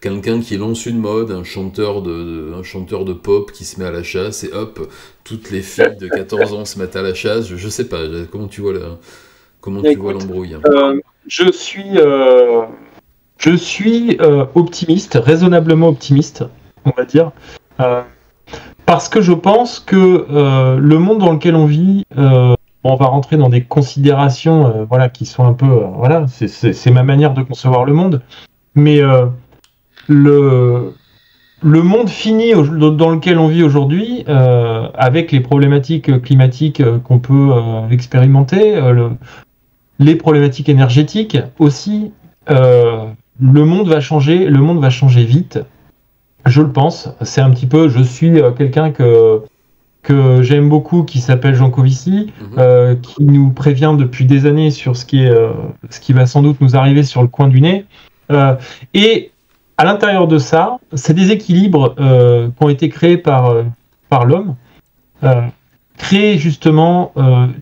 Quelqu'un qui lance une mode, un chanteur de pop qui se met à la chasse et hop, toutes les filles de 14 ans se mettent à la chasse? Je sais pas, comment tu vois l'embrouille? Je suis optimiste, raisonnablement optimiste, on va dire, parce que je pense que le monde dans lequel on vit, on va rentrer dans des considérations qui sont un peu... c'est ma manière de concevoir le monde, mais le monde fini dans lequel on vit aujourd'hui, avec les problématiques climatiques qu'on peut expérimenter, les problématiques énergétiques aussi, le monde va changer vite, je le pense. C'est un petit peu, je suis quelqu'un que j'aime beaucoup, qui s'appelle Jean Covici, qui nous prévient depuis des années sur ce qui va sans doute nous arriver sur le coin du nez, et à l'intérieur de ça, c'est des équilibres qui ont été créés par l'homme, créer justement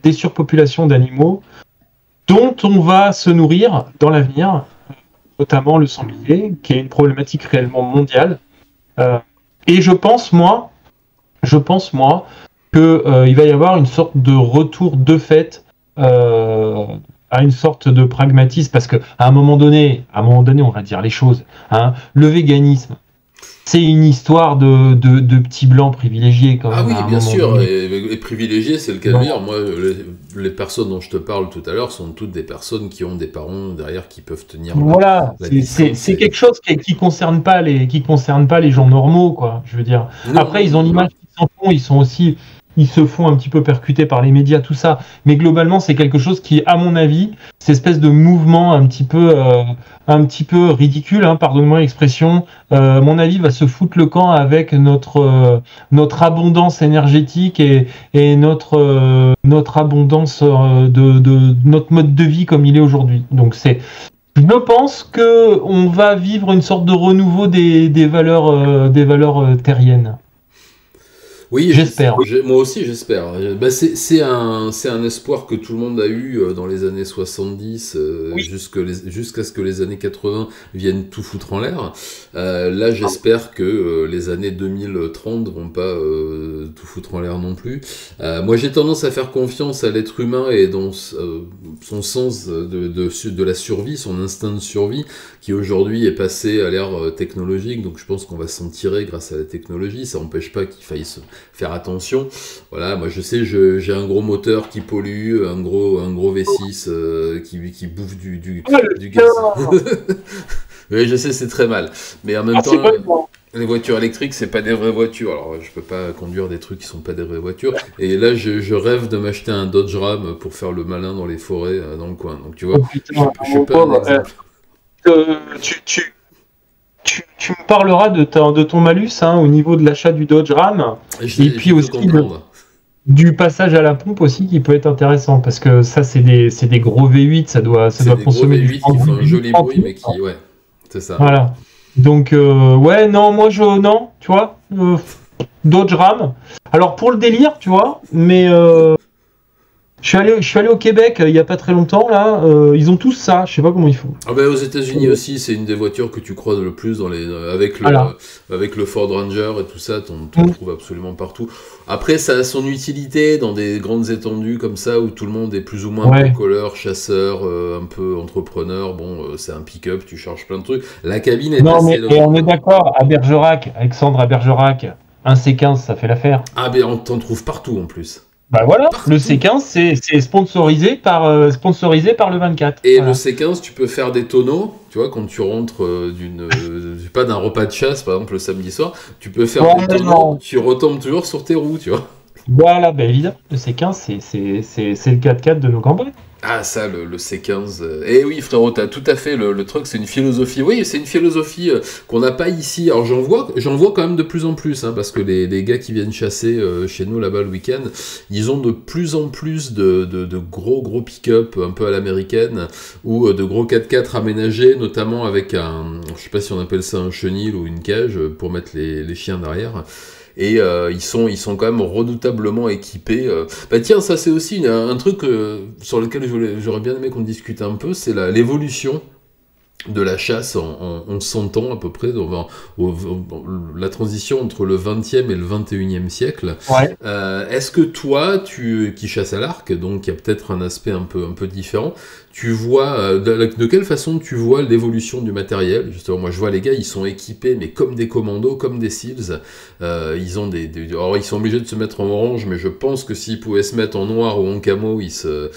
des surpopulations d'animaux dont on va se nourrir dans l'avenir, notamment le sanglier, qui est une problématique réellement mondiale. Et je pense moi, qu'il va y avoir une sorte de retour de fait à une sorte de pragmatisme, parce qu'à un moment donné, on va dire les choses. Le véganisme, c'est une histoire de petits blancs privilégiés, quand même. Ah oui, bien sûr, et privilégiés, c'est le cas de dire. Moi, les personnes dont je te parle tout à l'heure sont toutes des personnes qui ont des parents derrière qui peuvent tenir. Voilà, c'est quelque chose qui concerne pas les gens normaux, quoi. Je veux dire. Non, après, ils ont l'image qu'ils s'en font, ils se font un petit peu percuter par les médias, tout ça. Mais globalement, c'est quelque chose qui, à mon avis, cette espèce de mouvement un petit peu ridicule, pardonne-moi l'expression, à mon avis, va se foutre le camp avec notre abondance énergétique et notre abondance de notre mode de vie comme il est aujourd'hui. Donc je pense que on va vivre une sorte de renouveau des valeurs terriennes. Oui, j'espère. Moi aussi, j'espère. C'est un espoir que tout le monde a eu dans les années 70, jusqu'à ce que les années 80 viennent tout foutre en l'air. Là, j'espère que les années 2030 vont pas tout foutre en l'air non plus. Moi, j'ai tendance à faire confiance à l'être humain et dans son sens de la survie, son instinct de survie, qui aujourd'hui est passé à l'ère technologique. Donc, je pense qu'on va s'en tirer grâce à la technologie. Ça n'empêche pas qu'il faille faire attention. Voilà, moi je sais, j'ai un gros moteur qui pollue, un gros V6 qui bouffe du gaz. Oui, je sais, c'est très mal. Mais en même temps, les voitures électriques, c'est pas des vraies voitures. Alors, je peux pas conduire des trucs qui sont pas des vraies voitures. Et là, je rêve de m'acheter un Dodge Ram pour faire le malin dans les forêts, dans le coin. Donc, tu vois, je suis pas un exemple. Tu me parleras de ton malus au niveau de l'achat du Dodge Ram, et puis aussi du passage à la pompe aussi, qui peut être intéressant, parce que ça c'est des gros V8, ça doit consommer du V8 qui font un joli bruit, mais qui c'est ça. Voilà. Donc tu vois, Dodge Ram. Alors pour le délire, tu vois, mais je suis allé au Québec il y a pas très longtemps, là, ils ont tous ça, je sais pas comment ils font. Aux États-Unis aussi, c'est une des voitures que tu croises le plus avec le Ford Ranger et tout ça, t'en trouves absolument partout. Après, ça a son utilité dans des grandes étendues comme ça, où tout le monde est plus ou moins bricoleur, chasseur, un peu entrepreneur. Bon, c'est un pick-up, tu charges plein de trucs. La cabine est assez longue. Et on est d'accord, à Bergerac, Alexandre, à Bergerac, un C15, ça fait l'affaire. Mais on t'en trouve partout en plus. Bah voilà, partout. Le C15 c'est sponsorisé par le 24. Et voilà. Le C15, tu peux faire des tonneaux, tu vois, quand tu rentres pas d'un repas de chasse, par exemple le samedi soir, tu peux faire des tonneaux, tu retombes toujours sur tes roues, tu vois. Voilà, bah évidemment, le C15 c'est le 4x4 de nos campagnes. Ah ça, le C15. Eh oui frérot, t'as tout à fait le truc, c'est une philosophie. Oui, c'est une philosophie qu'on n'a pas ici. Alors j'en vois quand même de plus en plus, hein, parce que les gars qui viennent chasser chez nous là-bas le week-end, ils ont de plus en plus de gros pick-up un peu à l'américaine, ou de gros 4x4 aménagés, notamment avec je sais pas si on appelle ça un chenil ou une cage, pour mettre les chiens derrière. Et ils sont quand même redoutablement équipés. Bah tiens, ça c'est aussi un truc sur lequel j'aurais bien aimé qu'on discute un peu, c'est l'évolution de la chasse en 100 ans à peu près, la transition entre le 20e et le 21e siècle. Ouais. Est-ce que toi, qui chasses à l'arc, donc il y a peut-être un aspect un peu différent, tu vois, de quelle façon tu vois l'évolution du matériel? Justement, moi je vois les gars, ils sont équipés, mais comme des commandos, comme des SEALs. Ils ont alors ils sont obligés de se mettre en orange, mais je pense que s'ils pouvaient se mettre en noir ou en camo, ils se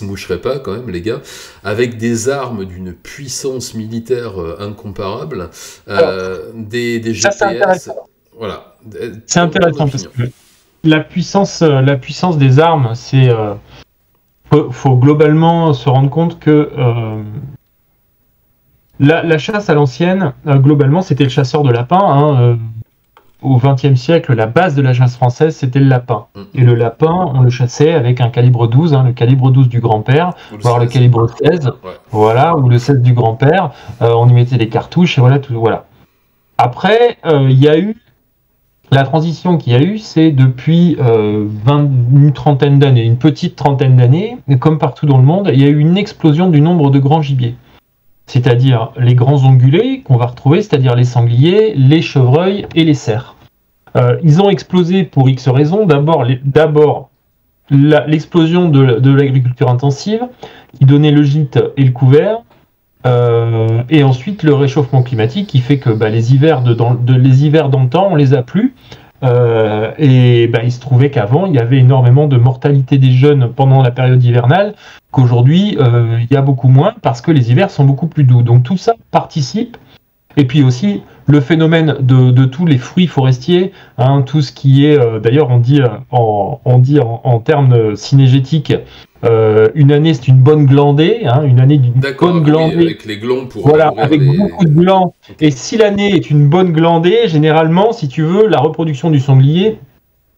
moucheraient pas quand même, les gars. Avec des armes d'une puissance militaire incomparable, des GPS. Voilà. C'est intéressant parce que la puissance des armes, c'est faut globalement se rendre compte que la chasse à l'ancienne, globalement, c'était le chasseur de lapins. Hein, au XXe siècle, la base de la chasse française, c'était le lapin. Et le lapin, on le chassait avec un calibre 12, hein, le calibre 12 du grand-père, voire le calibre 16, voilà, ou le 16 du grand-père. On y mettait des cartouches, et voilà, tout, voilà. Après, il y a eu la transition qu'il y a eu, c'est depuis une trentaine d'années, une petite trentaine d'années, comme partout dans le monde, il y a eu une explosion du nombre de grands gibiers. C'est-à-dire les grands ongulés qu'on va retrouver, c'est-à-dire les sangliers, les chevreuils et les cerfs. Ils ont explosé pour X raisons. D'abord l'explosion de l'agriculture intensive, qui donnait le gîte et le couvert, et ensuite le réchauffement climatique qui fait que les hivers d'antan, on les a plus. Et il se trouvait qu'avant, il y avait énormément de mortalité des jeunes pendant la période hivernale, qu'aujourd'hui, il y a beaucoup moins parce que les hivers sont beaucoup plus doux. Donc tout ça participe. Et puis aussi, le phénomène de tous les fruits forestiers, hein, tout ce qui est, d'ailleurs on dit en termes synégétiques, une année c'est une bonne glandée, hein, une année d'une bonne glandée. Avec les glands pour avec beaucoup de glands. Okay. Et si l'année est une bonne glandée, généralement, si tu veux, la reproduction du sanglier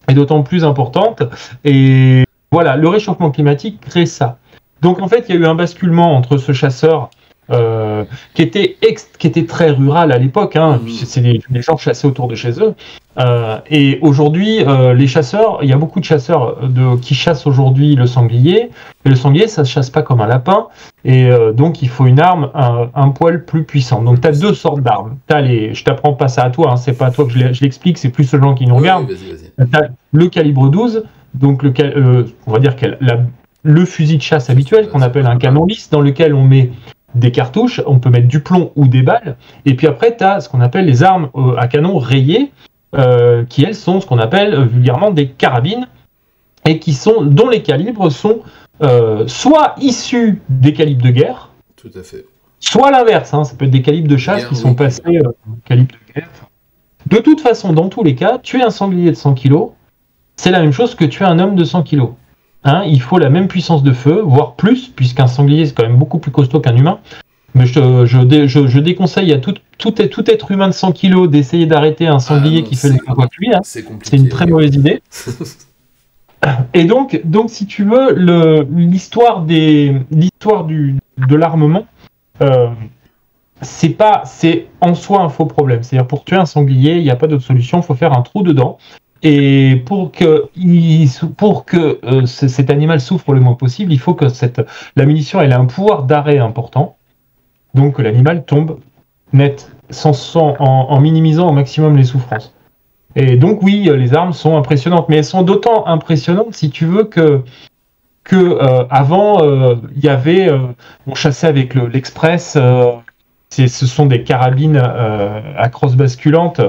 est d'autant plus importante. Et voilà, le réchauffement climatique crée ça. Donc en fait, il y a eu un basculement entre ce chasseur qui était très rural à l'époque, hein, c'est les gens chassaient autour de chez eux, et aujourd'hui les chasseurs, il y a beaucoup de chasseurs qui chassent aujourd'hui le sanglier, et le sanglier ça se chasse pas comme un lapin, et donc il faut une arme un poil plus puissante. Donc tu as deux sortes d'armes, je t'apprends pas ça à toi, hein, c'est pas à toi que je l'explique, c'est plus aux gens qui nous regardent. Vas-y. T'as le calibre 12, donc on va dire le fusil de chasse habituel qu'on appelle un canon lisse, dans lequel on met des cartouches, on peut mettre du plomb ou des balles, et puis après tu as ce qu'on appelle les armes à canon rayées, qui elles sont ce qu'on appelle vulgairement des carabines, et dont les calibres sont soit issus des calibres de guerre, tout à fait, soit l'inverse, hein, ça peut être des calibres de chasse qui sont passés calibres de guerre. De toute façon, dans tous les cas, tuer un sanglier de 100 kg, c'est la même chose que tuer un homme de 100 kg. Hein, il faut la même puissance de feu, voire plus, puisqu'un sanglier c'est quand même beaucoup plus costaud qu'un humain. Mais je déconseille à tout être humain de 100 kg d'essayer d'arrêter un sanglier qui fait le même poids que lui. Hein. C'est une très mauvaise idée. Et donc, si tu veux, l'histoire de l'armement, c'est en soi un faux problème. C'est-à-dire, pour tuer un sanglier, il n'y a pas d'autre solution, il faut faire un trou dedans. Et pour que cet animal souffre le moins possible, il faut que la munition ait un pouvoir d'arrêt important, donc que l'animal tombe net, en minimisant au maximum les souffrances. Et donc oui, les armes sont impressionnantes, mais elles sont d'autant impressionnantes, si tu veux, que avant, il y avait, on chassait avec l'Express, ce sont des carabines à crosse basculante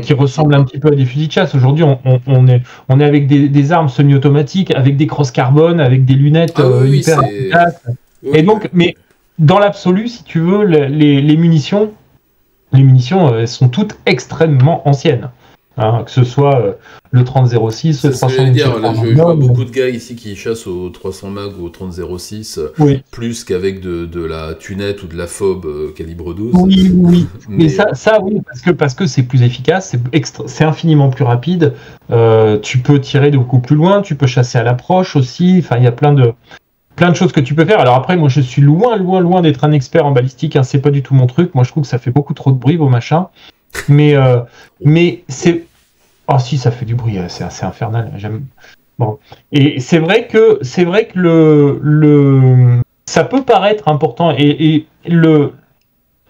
qui ressemblent un petit peu à des fusils de chasse. Aujourd'hui, on est avec des armes semi-automatiques, avec des crosses carbone, avec des lunettes hyper efficaces. Et donc, mais dans l'absolu, si tu veux, les munitions, elles sont toutes extrêmement anciennes. Hein, que ce soit le 30-06, le 300 là, je vois beaucoup de gars ici qui chassent au 300 mag ou au 30-06, plus qu'avec de la tunette ou de la FOB calibre 12. Oui. Mais ça, oui, parce que c'est plus efficace, c'est infiniment plus rapide. Tu peux tirer de beaucoup plus loin, tu peux chasser à l'approche aussi. Enfin, il y a plein de choses que tu peux faire. Alors après, moi, je suis loin d'être un expert en balistique. Hein, c'est pas du tout mon truc. Moi, je trouve que ça fait beaucoup trop de bruit, vos machins. Mais c'est... Oh si, ça fait du bruit, c'est assez infernal. J'aime... Bon. Et c'est vrai que ça peut paraître important.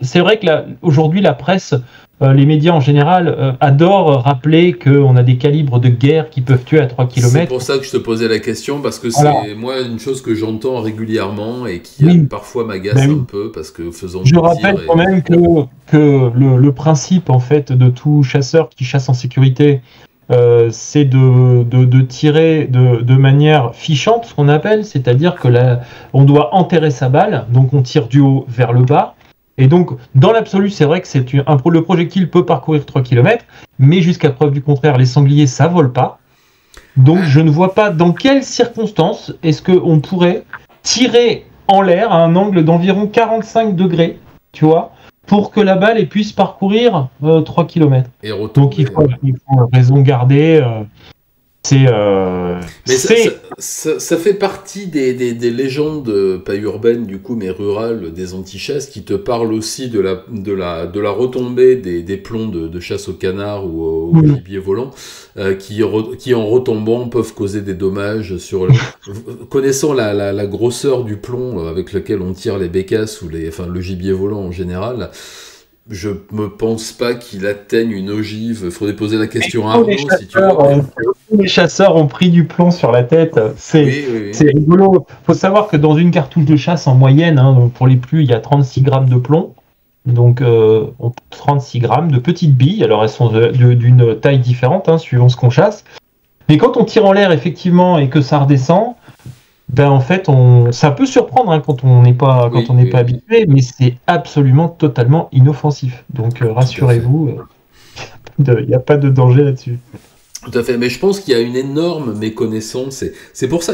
C'est vrai que aujourd'hui, la presse, les médias en général, adorent rappeler qu'on a des calibres de guerre qui peuvent tuer à 3 km. C'est pour ça que je te posais la question, parce que c'est moi une chose que j'entends régulièrement et qui parfois m'agace un peu, parce que faisant je rappelle quand même que le principe en fait de tout chasseur qui chasse en sécurité, c'est de tirer de manière fichante, ce qu'on appelle, c'est-à-dire que on doit enterrer sa balle, donc on tire du haut vers le bas. Et donc, dans l'absolu, c'est vrai que le projectile peut parcourir 3 km, mais jusqu'à preuve du contraire, les sangliers, ça vole pas. Donc, je ne vois pas dans quelles circonstances est-ce qu'on pourrait tirer en l'air à un angle d'environ 45 degrés, tu vois, pour que la balle puisse parcourir 3 km. Et retomber, donc, il faut raison garder. Mais ça fait partie des légendes, pas urbaines du coup, mais rurales, des antichasses, qui te parlent aussi de la retombée des plombs de chasse au canard ou au gibier volant, qui en retombant peuvent causer des dommages sur connaissant la grosseur du plomb avec lequel on tire les bécasses ou le gibier volant en général. Je me pense pas qu'il atteigne une ogive. Il faudrait poser la question à Arnaud, si tu veux. Les chasseurs ont pris du plomb sur la tête. C'est rigolo. Il faut savoir que dans une cartouche de chasse, en moyenne, hein, pour les plus, il y a 36 grammes de plomb. Donc, 36 grammes de petites billes. Alors, elles sont d'une taille différente, hein, suivant ce qu'on chasse. Mais quand on tire en l'air, effectivement, et que ça redescend, ben en fait, ça peut surprendre hein, quand on n'est pas habitué, mais c'est absolument totalement inoffensif. Donc rassurez-vous, il n'y a pas de danger là-dessus. Tout à fait, mais je pense qu'il y a une énorme méconnaissance. C'est pour ça,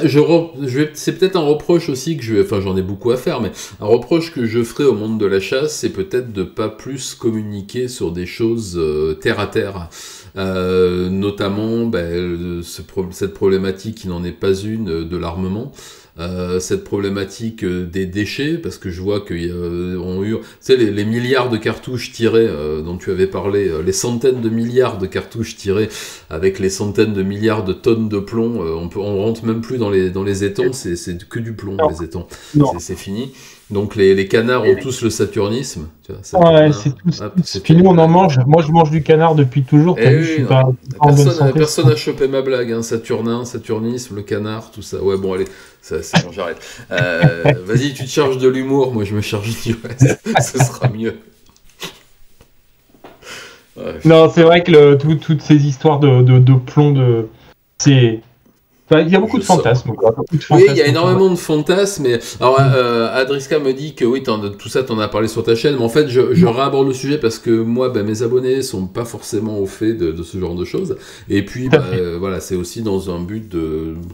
c'est peut-être un reproche aussi j'en ai beaucoup à faire, mais un reproche que je ferai au monde de la chasse, c'est peut-être de pas plus communiquer sur des choses terre à terre. Notamment cette problématique qui n'en est pas une de l'armement, cette problématique des déchets, parce que je vois qu'il y a les milliards de cartouches tirées dont tu avais parlé, les centaines de milliards de cartouches tirées avec les centaines de milliards de tonnes de plomb, on rentre même plus dans les étangs, c'est que du plomb, les étangs, c'est fini. Donc les canards ont tous le saturnisme. Tu vois, c'est fini, on en mange. Moi, je mange du canard depuis toujours. Personne n'a chopé ma blague. Hein. Saturnisme, le canard, tout ça. Ouais, bon, allez, bon, j'arrête. Vas-y, tu te charges de l'humour. Moi, je me charge du reste. Ce sera mieux. Ouais. Non, c'est vrai que toutes ces histoires de plomb, c'est... Il y a beaucoup de fantasmes. Oui, il y a énormément de fantasmes. Alors, Adriska me dit que oui, tout ça, t'en as parlé sur ta chaîne. Mais en fait, je réaborde le sujet parce que moi, mes abonnés sont pas forcément au fait de ce genre de choses. Et puis, voilà, c'est aussi dans un but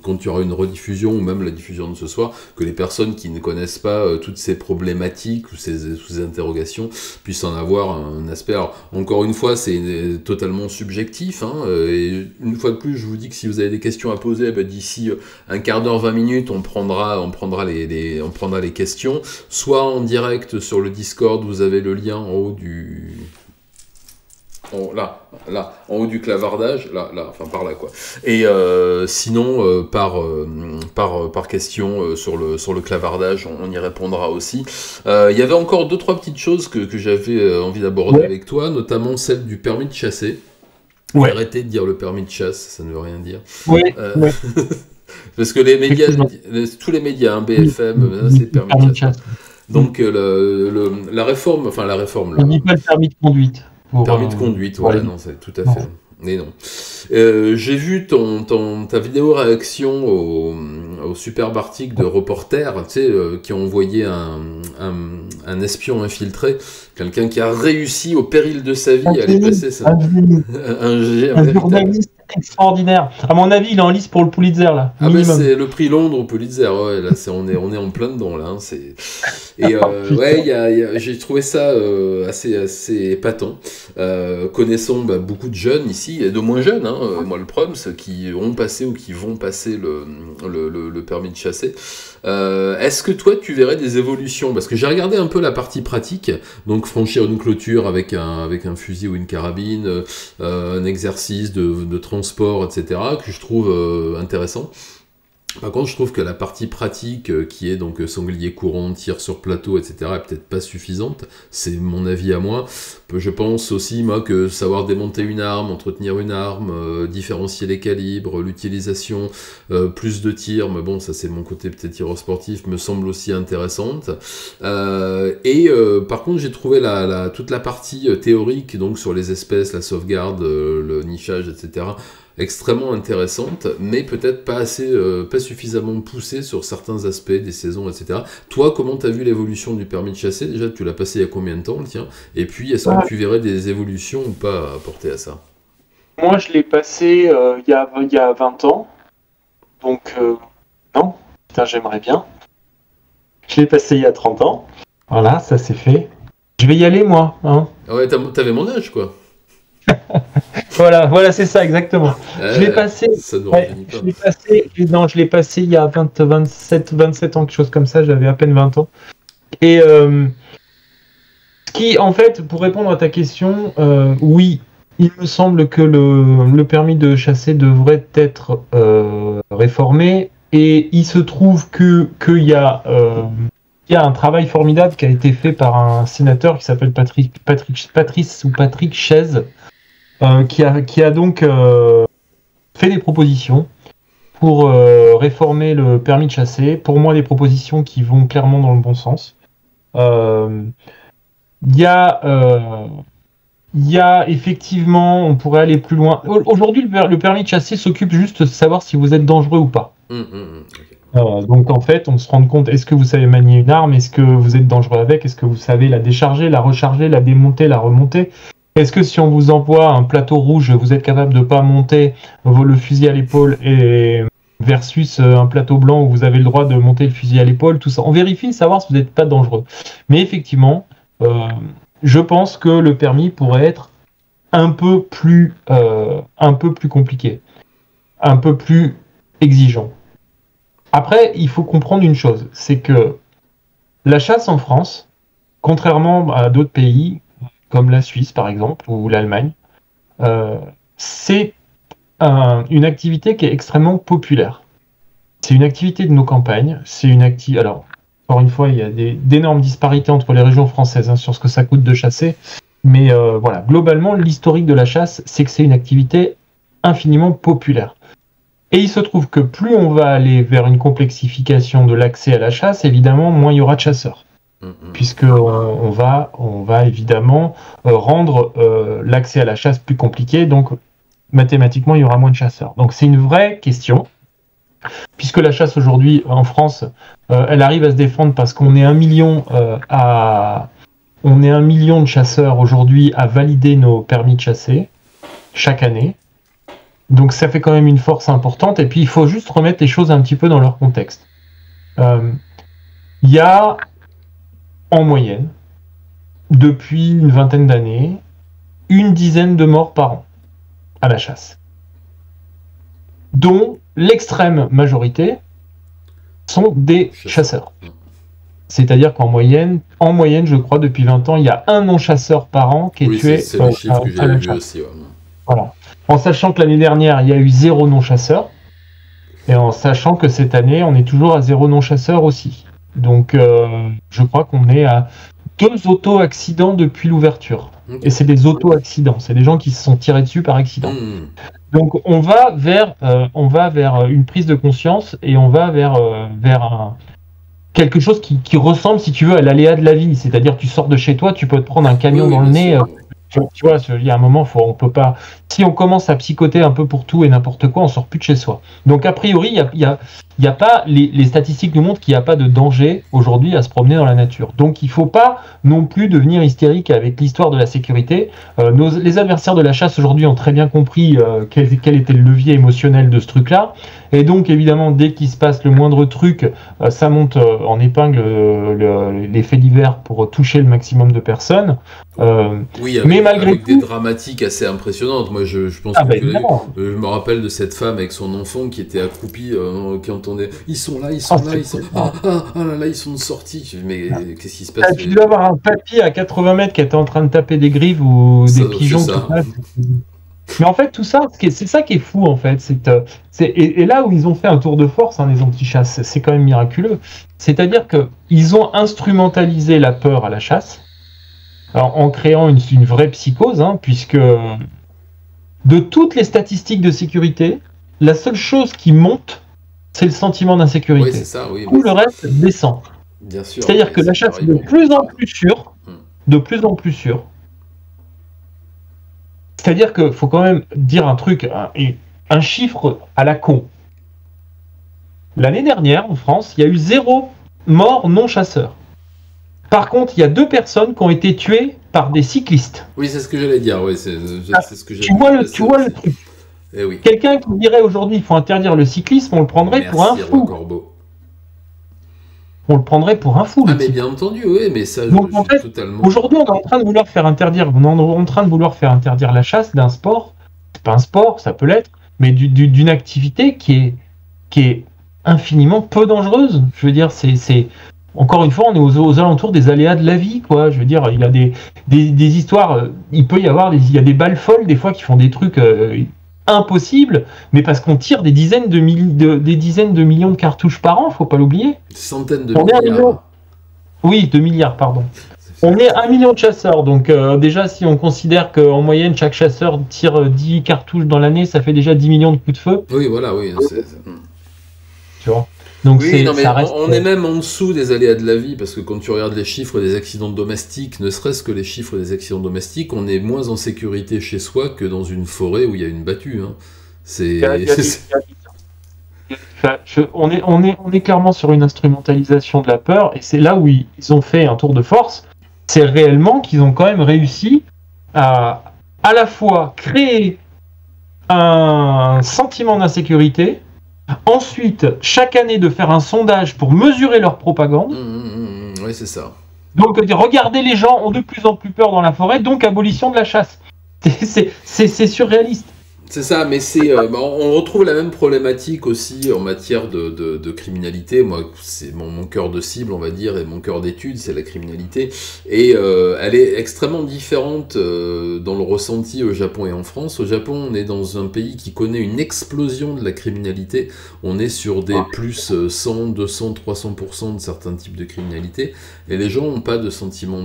quand tu auras une rediffusion ou même la diffusion de ce soir, que les personnes qui ne connaissent pas toutes ces problématiques ou ces interrogations puissent en avoir un aspect. Alors, encore une fois, c'est totalement subjectif. Hein, et une fois de plus, je vous dis que si vous avez des questions à poser, d'ici un quart d'heure, 20 minutes, on prendra les questions, soit en direct sur le Discord, vous avez le lien en haut du... là, en haut du clavardage, là, enfin par là quoi. Et sinon, par question sur le clavardage, on y répondra aussi. Il y avait encore 2-3 petites choses que j'avais envie d'aborder avec toi, notamment celle du permis de chasser. Arrêtez de dire le permis de chasse, ça ne veut rien dire. Parce que les médias, tous les médias, hein, BFM, c'est permis de chasse. Donc la réforme, enfin la réforme. On dit pas le permis de conduite. Permis de conduite, voilà, non, c'est tout à fait. Mais non. J'ai vu ta vidéo réaction au superbe article de Reporter, tu sais, qui ont envoyé un espion infiltré, quelqu'un qui a réussi au péril de sa vie à aller passer ça. Un journaliste extraordinaire. À mon avis, il est en lice pour le Pulitzer là. Ah ben c'est le prix Londres au Pulitzer, ouais, là on est en plein dedans là. Et ouais, j'ai trouvé ça assez épatant. Connaissant beaucoup de jeunes ici, et de moins jeunes, hein, moi le problème, ceux qui ont passé ou qui vont passer le permis de chasser. Est-ce que toi tu verrais des évolutions? Parce que j'ai regardé un peu la partie pratique, donc franchir une clôture avec un fusil ou une carabine, un exercice de transport, etc., que je trouve intéressant. Par contre, je trouve que la partie pratique, qui est donc sanglier courant, tir sur plateau, etc., est peut-être pas suffisante. C'est mon avis à moi. Je pense aussi, moi, que savoir démonter une arme, entretenir une arme, différencier les calibres, l'utilisation, plus de tirs, mais bon, ça c'est mon côté peut-être tireur sportif, me semble aussi intéressante. Par contre, j'ai trouvé toute la partie théorique, donc sur les espèces, la sauvegarde, le nichage, etc., extrêmement intéressante, mais peut-être pas suffisamment poussée sur certains aspects des saisons, etc. Toi, comment t'as vu l'évolution du permis de chasser? Déjà, tu l'as passé il y a combien de temps, le tien? Et puis, est-ce que tu verrais des évolutions ou pas apportées à ça? Moi, je l'ai passé il y a 20 ans. Donc, non. Putain, j'aimerais bien. Je l'ai passé il y a 30 ans. Voilà, ça c'est fait. Je vais y aller, moi. Hein. Ah ouais, t'avais mon âge, quoi. Voilà, c'est ça, exactement. Je l'ai passé. Je l'ai passé il y a 27 ans, quelque chose comme ça. J'avais à peine 20 ans. Et en fait, pour répondre à ta question, oui, il me semble que le permis de chasser devrait être réformé. Et il se trouve qu'il y a un travail formidable qui a été fait par un sénateur qui s'appelle Patrick Chaize. Qui a donc fait des propositions pour réformer le permis de chasser. Pour moi, des propositions qui vont clairement dans le bon sens. Il y a effectivement, on pourrait aller plus loin. Aujourd'hui, le permis de chasser s'occupe juste de savoir si vous êtes dangereux ou pas. Okay. Donc en fait, on se rend compte, est-ce que vous savez manier une arme? Est-ce que vous êtes dangereux avec? Est-ce que vous savez la décharger, la recharger, la démonter, la remonter? Est-ce que si on vous envoie un plateau rouge, vous êtes capable de ne pas monter le fusil à l'épaule et versus un plateau blanc où vous avez le droit de monter le fusil à l'épaule, tout ça. On vérifie, savoir si vous n'êtes pas dangereux. Mais effectivement, je pense que le permis pourrait être un peu plus compliqué, un peu plus exigeant. Après, il faut comprendre une chose, c'est que la chasse en France, contrairement à d'autres pays, comme la Suisse par exemple, ou l'Allemagne, c'est une activité qui est extrêmement populaire. C'est une activité de nos campagnes, Alors, encore une fois, il y a d'énormes disparités entre les régions françaises sur ce que ça coûte de chasser, mais voilà, globalement, l'historique de la chasse, c'est que c'est une activité infiniment populaire. Et il se trouve que plus on va aller vers une complexification de l'accès à la chasse, évidemment, moins il y aura de chasseurs. Puisque on va évidemment rendre l'accès à la chasse plus compliqué, donc mathématiquement il y aura moins de chasseurs. Donc c'est une vraie question, puisque la chasse aujourd'hui en France, elle arrive à se défendre parce qu'on est 1 million de chasseurs aujourd'hui à valider nos permis de chasser chaque année. Donc ça fait quand même une force importante, et puis il faut juste remettre les choses un petit peu dans leur contexte. Il y a en moyenne, depuis une vingtaine d'années, 10 de morts par an à la chasse, dont l'extrême majorité sont des chasseurs. C'est-à-dire qu'en moyenne, je crois, depuis 20 ans, il y a un non-chasseur par an qui est tué c'est le chiffre que j'avais vu aussi. Voilà. En sachant que l'année dernière, il y a eu 0 non-chasseur, et en sachant que cette année, on est toujours à 0 non-chasseur aussi. Donc, je crois qu'on est à 2 auto-accidents depuis l'ouverture. Okay. Et c'est des auto-accidents. C'est des gens qui se sont tirés dessus par accident. Donc, on va vers une prise de conscience et on va vers quelque chose qui ressemble, si tu veux, à l'aléa de la vie. C'est-à-dire, tu sors de chez toi, tu peux te prendre un camion dans le nez. Tu vois, il y a un moment, on peut pas. Si on commence à psychoter un peu pour tout et n'importe quoi, on sort plus de chez soi. Donc, a priori, il y a pas. Les statistiques nous montrent qu'il n'y a pas de danger aujourd'hui à se promener dans la nature. Donc, il faut pas non plus devenir hystérique avec l'histoire de la sécurité. Les adversaires de la chasse aujourd'hui ont très bien compris quel était le levier émotionnel de ce truc-là. Et donc, évidemment, dès qu'il se passe le moindre truc, ça monte en épingle les faits divers pour toucher le maximum de personnes. Oui, mais malgré tout, des dramatiques assez impressionnantes. Moi, je pense que je me rappelle de cette femme avec son enfant qui était accroupie, qui entendait « Ils sont là, ils sont là, ils sont... Ah là là, ils sont sortis !» Mais qu'est-ce qui se passe? Tu dois avoir un papy à 80 mètres qui était en train de taper des grives ou des pigeons. Mais en fait, tout ça, c'est ça qui est fou, en fait. Et là où ils ont fait un tour de force, les anti-chasses, c'est quand même miraculeux. C'est-à-dire qu'ils ont instrumentalisé la peur à la chasse, alors, en créant une vraie psychose, puisque de toutes les statistiques de sécurité, la seule chose qui monte, c'est le sentiment d'insécurité. Oui, c'est ça, oui. Tout le reste descend. Bien sûr. C'est-à-dire que la chasse est de plus en plus sûre, de plus en plus sûre. C'est-à-dire qu'il faut quand même dire un truc, un chiffre à la con. L'année dernière, en France, il y a eu 0 mort non-chasseur. Par contre, il y a 2 personnes qui ont été tuées par des cyclistes. Oui, c'est ce que j'allais dire. Oui, c'est ce que tu vois le truc. Eh oui. Quelqu'un qui dirait aujourd'hui il faut interdire le cyclisme, on le prendrait pour un fou. On le prendrait pour un fou. Ah, mais bien entendu, oui, mais ça, donc, en fait, totalement... Aujourd'hui, on est en train de vouloir faire interdire la chasse d'un sport. C'est pas un sport, ça peut l'être, mais d'une activité qui est infiniment peu dangereuse. Je veux dire, encore une fois, on est aux alentours des aléas de la vie, quoi. Je veux dire, il y a des histoires, il y a des balles folles, des fois, qui font des trucs impossibles, mais parce qu'on tire des dizaines de millions de cartouches par an, faut pas l'oublier. Des centaines de milliards. Oui, 2 milliards, pardon. On est 1 million de chasseurs, donc déjà, si on considère qu'en moyenne, chaque chasseur tire 10 cartouches dans l'année, ça fait déjà 10 millions de coups de feu. Oui, voilà, oui. Tu vois. Donc oui, non, mais on est même en dessous des aléas de la vie, parce que quand tu regardes les chiffres des accidents domestiques, ne serait-ce que les chiffres des accidents domestiques, on est moins en sécurité chez soi que dans une forêt où il y a une battue. On est clairement sur une instrumentalisation de la peur, et c'est là où ils ont fait un tour de force. C'est réellement qu'ils ont quand même réussi à la fois créer un sentiment d'insécurité. Ensuite, chaque année, de faire un sondage pour mesurer leur propagande. Oui, c'est ça. Donc, regardez, les gens ont de plus en plus peur dans la forêt, donc abolition de la chasse. C'est surréaliste. C'est ça, mais on retrouve la même problématique aussi en matière de criminalité. Moi, c'est mon cœur de cible, on va dire, et mon cœur d'étude, c'est la criminalité. Et elle est extrêmement différente dans le ressenti au Japon et en France. Au Japon, on est dans un pays qui connaît une explosion de la criminalité. On est sur des plus 100, 200, 300% de certains types de criminalité. Et les gens n'ont pas de sentiment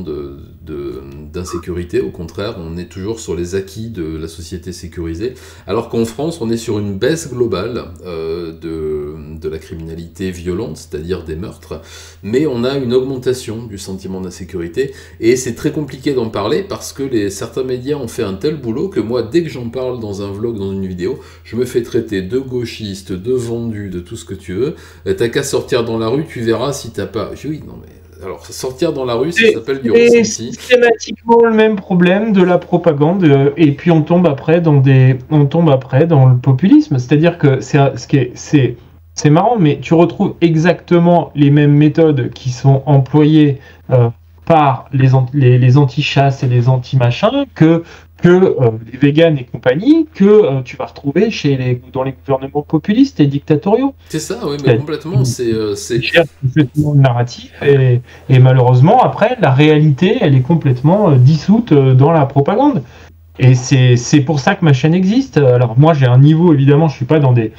d'insécurité. Au contraire, on est toujours sur les acquis de la société sécurisée. Alors qu'en France, on est sur une baisse globale de la criminalité violente, c'est-à-dire des meurtres, mais on a une augmentation du sentiment d'insécurité, et c'est très compliqué d'en parler parce que certains médias ont fait un tel boulot que moi, dès que j'en parle dans un vlog, dans une vidéo, je me fais traiter de gauchiste, de vendu, de tout ce que tu veux. T'as qu'à sortir dans la rue, tu verras si t'as pas... Oui, non mais... Alors, sortir dans la rue, ça s'appelle du ressenti. C'est systématiquement le même problème de la propagande, et puis on tombe après dans le populisme. C'est-à-dire que c'est marrant, mais tu retrouves exactement les mêmes méthodes qui sont employées par les anti-chasses et les anti-machins que les véganes et compagnie, que tu vas retrouver dans les gouvernements populistes et dictatoriaux. C'est ça, oui, mais complètement. C'est complètement le narratif, et malheureusement, après, la réalité, elle est complètement dissoute dans la propagande. Et c'est pour ça que ma chaîne existe. Alors moi, j'ai un niveau, évidemment, je suis pas dans des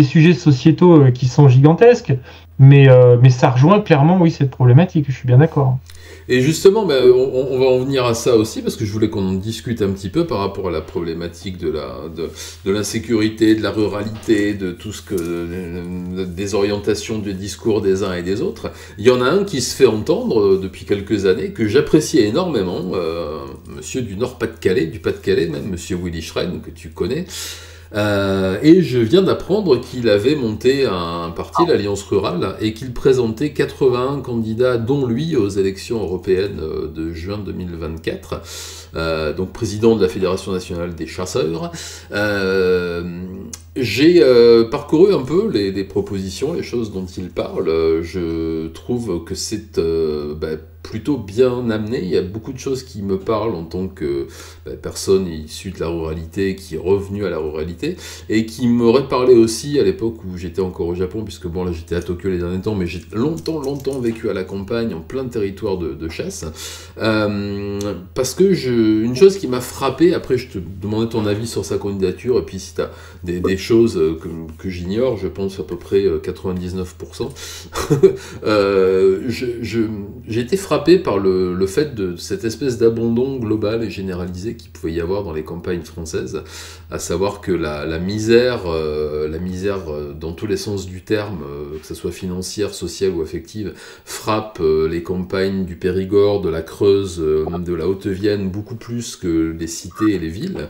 sujets sociétaux qui sont gigantesques, mais ça rejoint clairement, oui, cette problématique, je suis bien d'accord. Et justement, on va en venir à ça aussi, parce que je voulais qu'on en discute un petit peu par rapport à la problématique de l'insécurité, de la ruralité, de tout ce que des orientations de discours des uns et des autres. Il y en a un qui se fait entendre depuis quelques années, que j'apprécie énormément, monsieur du Nord-Pas-de-Calais, du Pas-de-Calais même, monsieur Willy Schren, que tu connais. Et je viens d'apprendre qu'il avait monté un parti, l'Alliance Rurale, et qu'il présentait 81 candidats, dont lui, aux élections européennes de juin 2024. Donc président de la Fédération nationale des chasseurs. J'ai parcouru un peu les propositions, les choses dont il parle. Je trouve que c'est plutôt bien amené. Il y a beaucoup de choses qui me parlent en tant que personne issue de la ruralité, qui est revenue à la ruralité, et qui m'aurait parlé aussi à l'époque où j'étais encore au Japon, puisque bon là j'étais à Tokyo les derniers temps, mais j'ai longtemps vécu à la campagne, en plein territoire de chasse. Parce que une chose qui m'a frappé, après je te demandais ton avis sur sa candidature, et puis si tu as des choses que j'ignore, je pense à peu près 99%, j'ai été frappé par le fait de cette espèce d'abandon global et généralisé qu'il pouvait y avoir dans les campagnes françaises, à savoir que la misère dans tous les sens du terme, que ce soit financière, sociale ou affective, frappe les campagnes du Périgord, de la Creuse, de la Haute-Vienne, beaucoup plus que les cités et les villes,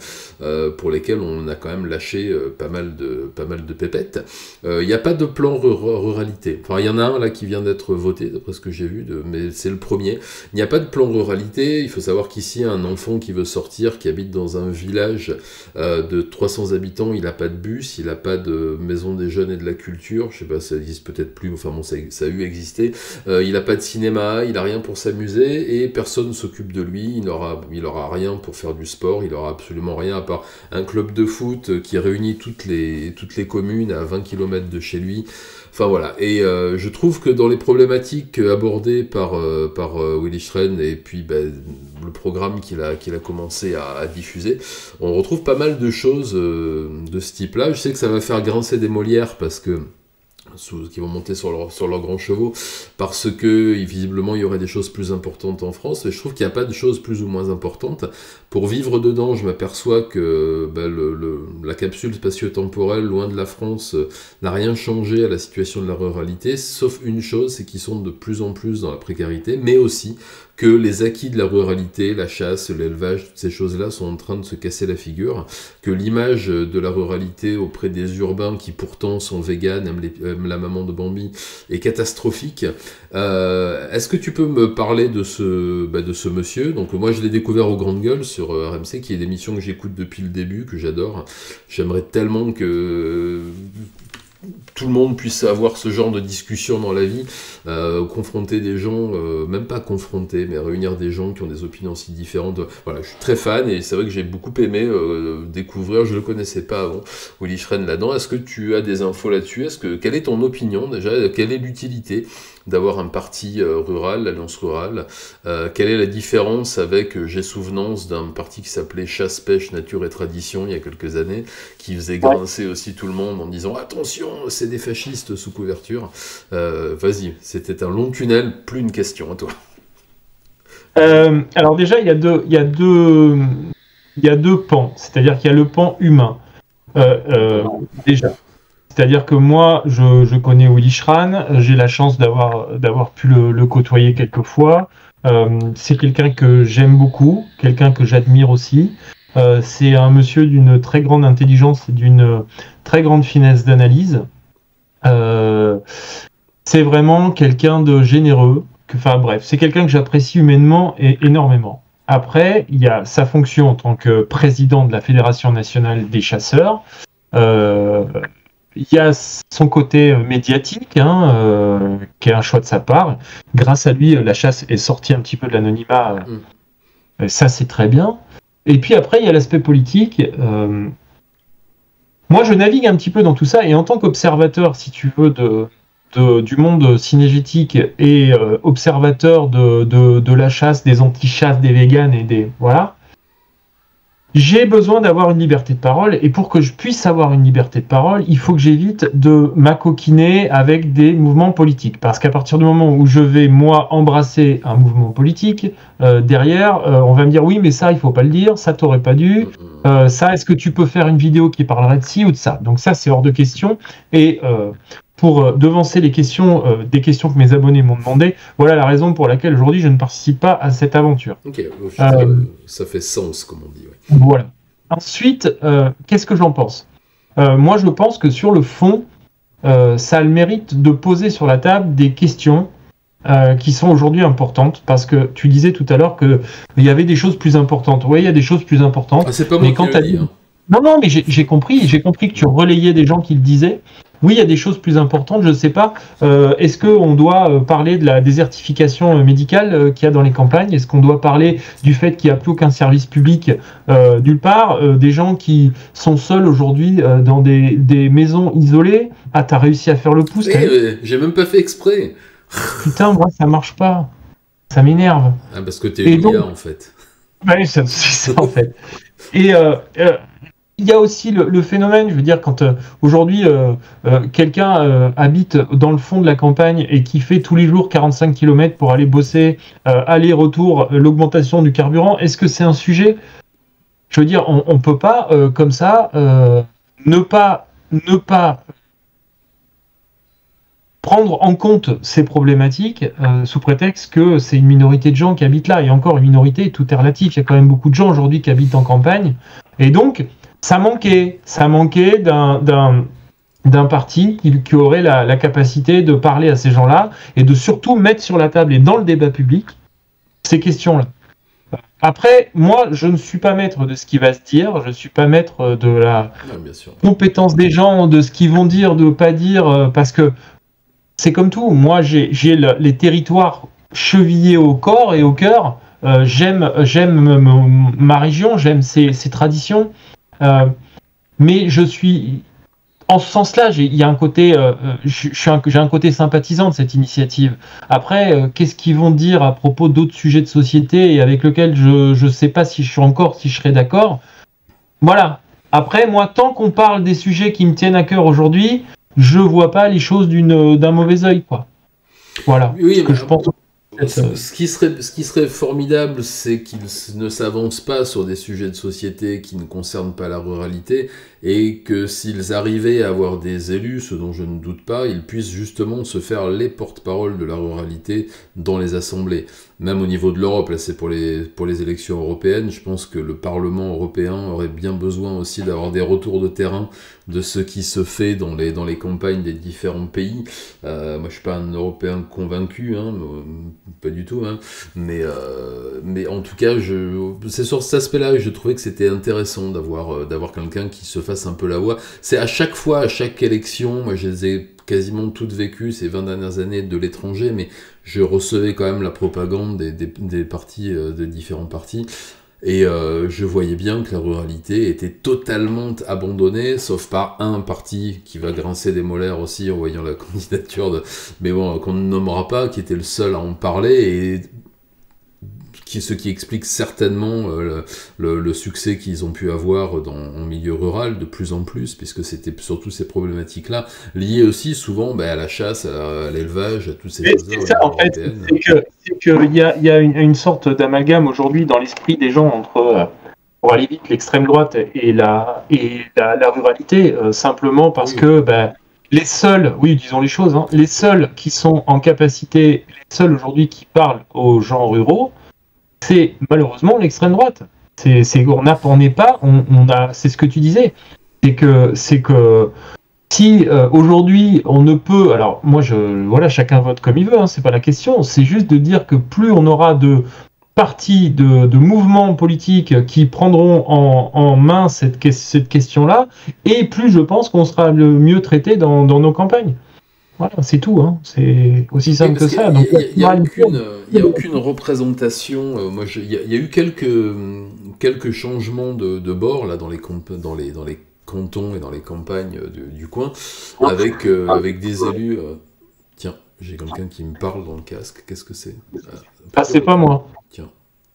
pour lesquelles on a quand même lâché pas mal de pépettes. Il n'y a pas de plan ruralité. Enfin, il y en a un là qui vient d'être voté, d'après ce que j'ai vu, mais c'est le premier. Il n'y a pas de plan ruralité. Il faut savoir qu'ici, un enfant qui veut sortir, qui habite dans un village de 300 habitants, il n'a pas de bus, il n'a pas de maison des jeunes et de la culture, je sais pas, ça existe peut-être plus, enfin bon, ça a eu existé, il n'a pas de cinéma, il n'a rien pour s'amuser, et personne ne s'occupe de lui, il n'aura rien pour faire du sport, il n'aura absolument rien à part un club de foot qui réunit toutes les communes à 20 km de chez lui. Enfin voilà, et je trouve que dans les problématiques abordées par Willy Schren et puis le programme qu'il a commencé à diffuser, on retrouve pas mal de choses de ce type-là. Je sais que ça va faire grincer des Molières parce que qui vont monter sur leurs grands chevaux, parce que visiblement il y aurait des choses plus importantes en France, et je trouve qu'il n'y a pas de choses plus ou moins importantes. Pour vivre dedans, je m'aperçois que la capsule spatio-temporelle, loin de la France, n'a rien changé à la situation de la ruralité, sauf une chose, c'est qu'ils sont de plus en plus dans la précarité, mais aussi que les acquis de la ruralité, la chasse, l'élevage, toutes ces choses-là sont en train de se casser la figure, que l'image de la ruralité auprès des urbains qui pourtant sont véganes, aiment la maman de Bambi, est catastrophique. Est-ce que tu peux me parler de ce monsieur? Donc moi je l'ai découvert aux Grandes Gueules sur RMC, qui est l'émission que j'écoute depuis le début, que j'adore. J'aimerais tellement que tout le monde puisse avoir ce genre de discussion dans la vie, confronter des gens, même pas confronter, mais réunir des gens qui ont des opinions si différentes. Voilà, je suis très fan, et c'est vrai que j'ai beaucoup aimé découvrir, je ne le connaissais pas avant, Willy Schren là-dedans. Est-ce que tu as des infos là-dessus? Quelle est ton opinion déjà? Quelle est l'utilité d'avoir un parti rural, l'Alliance Rurale? Quelle est la différence avec, j'ai souvenance d'un parti qui s'appelait Chasse, Pêche, Nature et Tradition il y a quelques années, qui faisait grincer aussi tout le monde en disant « Attention, c'est des fascistes sous couverture ». Vas-y, c'était un long tunnel, plus une question à toi. Alors déjà, il y a deux pans, c'est-à-dire qu'il y a le pan humain, déjà. C'est-à-dire que moi, je connais Willy Schren, j'ai la chance d'avoir pu le côtoyer quelques fois. C'est quelqu'un que j'aime beaucoup, quelqu'un que j'admire aussi. C'est un monsieur d'une très grande intelligence et d'une très grande finesse d'analyse. C'est vraiment quelqu'un de généreux. C'est quelqu'un que j'apprécie humainement et énormément. Après, il y a sa fonction en tant que président de la Fédération nationale des chasseurs. Il y a son côté médiatique, qui est un choix de sa part. Grâce à lui, la chasse est sortie un petit peu de l'anonymat. Ça, c'est très bien. Et puis après, il y a l'aspect politique. Moi, je navigue un petit peu dans tout ça, et en tant qu'observateur, si tu veux, du monde cinégétique, et observateur de la chasse, des anti-chasses, des véganes et des... Voilà. j'ai besoin d'avoir une liberté de parole, et pour que je puisse avoir une liberté de parole, il faut que j'évite de m'acoquiner avec des mouvements politiques. Parce qu'à partir du moment où je vais, moi, embrasser un mouvement politique, derrière, on va me dire, oui, mais ça, il faut pas le dire, ça, t'aurais pas dû, ça, est-ce que tu peux faire une vidéo qui parlerait de ci ou de ça? Donc ça, c'est hors de question. Et pour devancer les questions, des questions que mes abonnés m'ont demandé, voilà la raison pour laquelle aujourd'hui je ne participe pas à cette aventure. Ok, ça fait sens, comme on dit. Ouais. Voilà. Ensuite, qu'est-ce que j'en pense? Moi, je pense que sur le fond, ça a le mérite de poser sur la table des questions qui sont aujourd'hui importantes, parce que tu disais tout à l'heure qu'il y avait des choses plus importantes. Oui, il y a des choses plus importantes. Ah, c'est pas moi qui le dis. Hein. Non, mais j'ai compris que tu relayais des gens qui le disaient. Oui, il y a des choses plus importantes, je ne sais pas. Est-ce qu'on doit parler de la désertification médicale qu'il y a dans les campagnes? Est-ce qu'on doit parler du fait qu'il n'y a plus aucun service public nulle part? Des gens qui sont seuls aujourd'hui dans des maisons isolées? Ah, t'as réussi à faire le pouce? J'ai même pas fait exprès. Putain, moi, ça marche pas. Ça m'énerve. Ah, parce que t'es Julia, en fait. Oui, c'est ça, en fait. Et il y a aussi le phénomène, je veux dire, quand aujourd'hui quelqu'un habite dans le fond de la campagne et qui fait tous les jours 45 km pour aller bosser, aller-retour, l'augmentation du carburant, est-ce que c'est un sujet? Je veux dire, on ne peut pas, comme ça, ne pas prendre en compte ces problématiques sous prétexte que c'est une minorité de gens qui habitent là. Et encore, une minorité, tout est relatif. Il y a quand même beaucoup de gens aujourd'hui qui habitent en campagne. Et donc, ça manquait d'un parti qui aurait la capacité de parler à ces gens-là et de surtout mettre sur la table et dans le débat public ces questions-là. Après, moi, je ne suis pas maître de ce qui va se dire, je ne suis pas maître de la compétence des gens, de ce qu'ils vont dire, de ne pas dire, parce que c'est comme tout. Moi, j'ai les territoires chevillés au corps et au cœur. J'aime ma région, j'aime ses traditions. Mais je suis, en ce sens-là, il y a un côté, j'ai un côté sympathisant de cette initiative. Après, qu'est-ce qu'ils vont dire à propos d'autres sujets de société et avec lesquels je ne sais pas si je serai d'accord. Voilà. Après, moi, tant qu'on parle des sujets qui me tiennent à cœur aujourd'hui, je vois pas les choses d'un mauvais œil, quoi. Voilà. Oui, ce que je pense. Ce qui serait formidable, c'est qu'ils ne s'avancent pas sur des sujets de société qui ne concernent pas la ruralité, et que s'ils arrivaient à avoir des élus, ce dont je ne doute pas, ils puissent justement se faire les porte-parole de la ruralité dans les assemblées. Même au niveau de l'Europe, là c'est pour les élections européennes, je pense que le Parlement européen aurait bien besoin aussi d'avoir des retours de terrain de ce qui se fait dans les campagnes des différents pays. Moi je suis pas un Européen convaincu, hein, pas du tout, hein, mais en tout cas, c'est sur cet aspect-là que je trouvais que c'était intéressant d'avoir quelqu'un qui se fasse un peu la voix. C'est à chaque fois, à chaque élection, moi je les ai quasiment toutes vécues ces 20 dernières années de l'étranger, mais je recevais quand même la propagande des partis, des différents partis, et je voyais bien que la ruralité était totalement abandonnée, sauf par un parti qui va grincer des molaires aussi en voyant la candidature mais bon, qu'on ne nommera pas, qui était le seul à en parler, et ce qui explique certainement le succès qu'ils ont pu avoir en milieu rural de plus en plus, puisque c'était surtout ces problématiques-là, liées aussi souvent à la chasse, à l'élevage, à toutes ces choses-là. C'est ça, en fait, c'est qu'il y a une sorte d'amalgame aujourd'hui dans l'esprit des gens entre, pour aller vite, l'extrême droite et la ruralité, simplement parce que les seuls, oui, disons les choses, hein, les seuls qui sont en capacité, les seuls aujourd'hui qui parlent aux gens ruraux, c'est malheureusement l'extrême droite. C'est ce que tu disais. C'est que si aujourd'hui on ne peut, alors moi voilà, chacun vote comme il veut, hein, c'est pas la question. C'est juste de dire que plus on aura de partis, de mouvements politiques qui prendront en main cette question-là, et plus je pense qu'on sera le mieux traité dans nos campagnes. Voilà, c'est tout, hein. C'est aussi simple que ça. Il n'y a aucune représentation. Moi, il y a eu quelques changements de bord là dans les cantons et dans les campagnes du coin, avec des élus. Tiens, j'ai quelqu'un qui me parle dans le casque. Qu'est-ce que c'est? C'est pas moi. Tiens.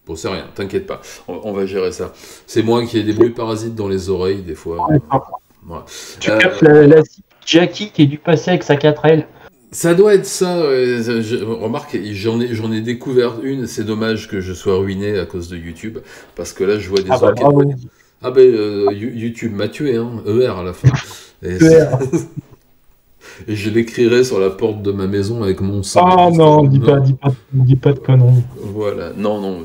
Bon, c'est rien, t'inquiète pas, on va gérer ça. C'est moi qui ai des bruits parasites dans les oreilles, des fois. Ouais. Tu captes la Jackie qui est du passé avec sa 4L. Ça doit être ça. Remarque, j'en ai découvert une. C'est dommage que je sois ruiné à cause de YouTube, parce que là, je vois des enquêtes. Ah ben, YouTube m'a tué, hein. ER à la fin. Et je l'écrirai sur la porte de ma maison avec mon sang. Ah non, dis pas de conneries. Voilà, non,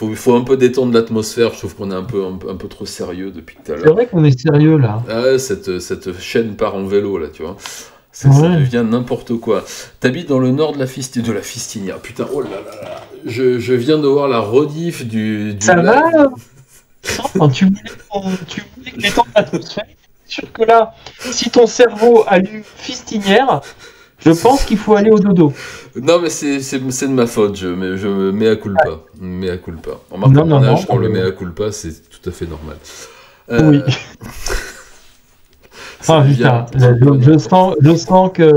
il faut un peu détendre l'atmosphère. Je trouve qu'on est un peu trop sérieux depuis tout à l'heure. C'est vrai qu'on est sérieux là. Ah, cette chaîne part en vélo là, tu vois. Ça devient n'importe quoi. T'habites dans le nord de la Fistinière. Putain, oh là là. Je viens de voir la rediff du ça va. Non, tu voulais que détendre l'atmosphère. Sûr que là, si ton cerveau a lu Fistinière, je pense qu'il faut aller au dodo. Non, mais c'est de ma faute, je me mea culpa. Mea culpa. En marquant mon âge, quand le mea culpa, c'est tout à fait normal. Oui. Putain, je sens que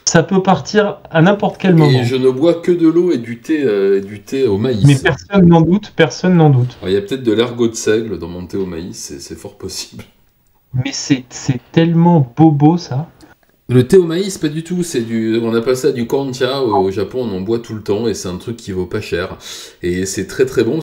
ça peut partir à n'importe quel moment. Et je ne bois que de l'eau et du thé au maïs. Mais personne n'en doute. Il y a peut-être de l'ergot de seigle dans mon thé au maïs, c'est fort possible. Mais c'est tellement bobo ça. Le thé au maïs, pas du tout. On appelle ça du koncha au Japon. On en boit tout le temps et c'est un truc qui vaut pas cher. Et c'est très très bon.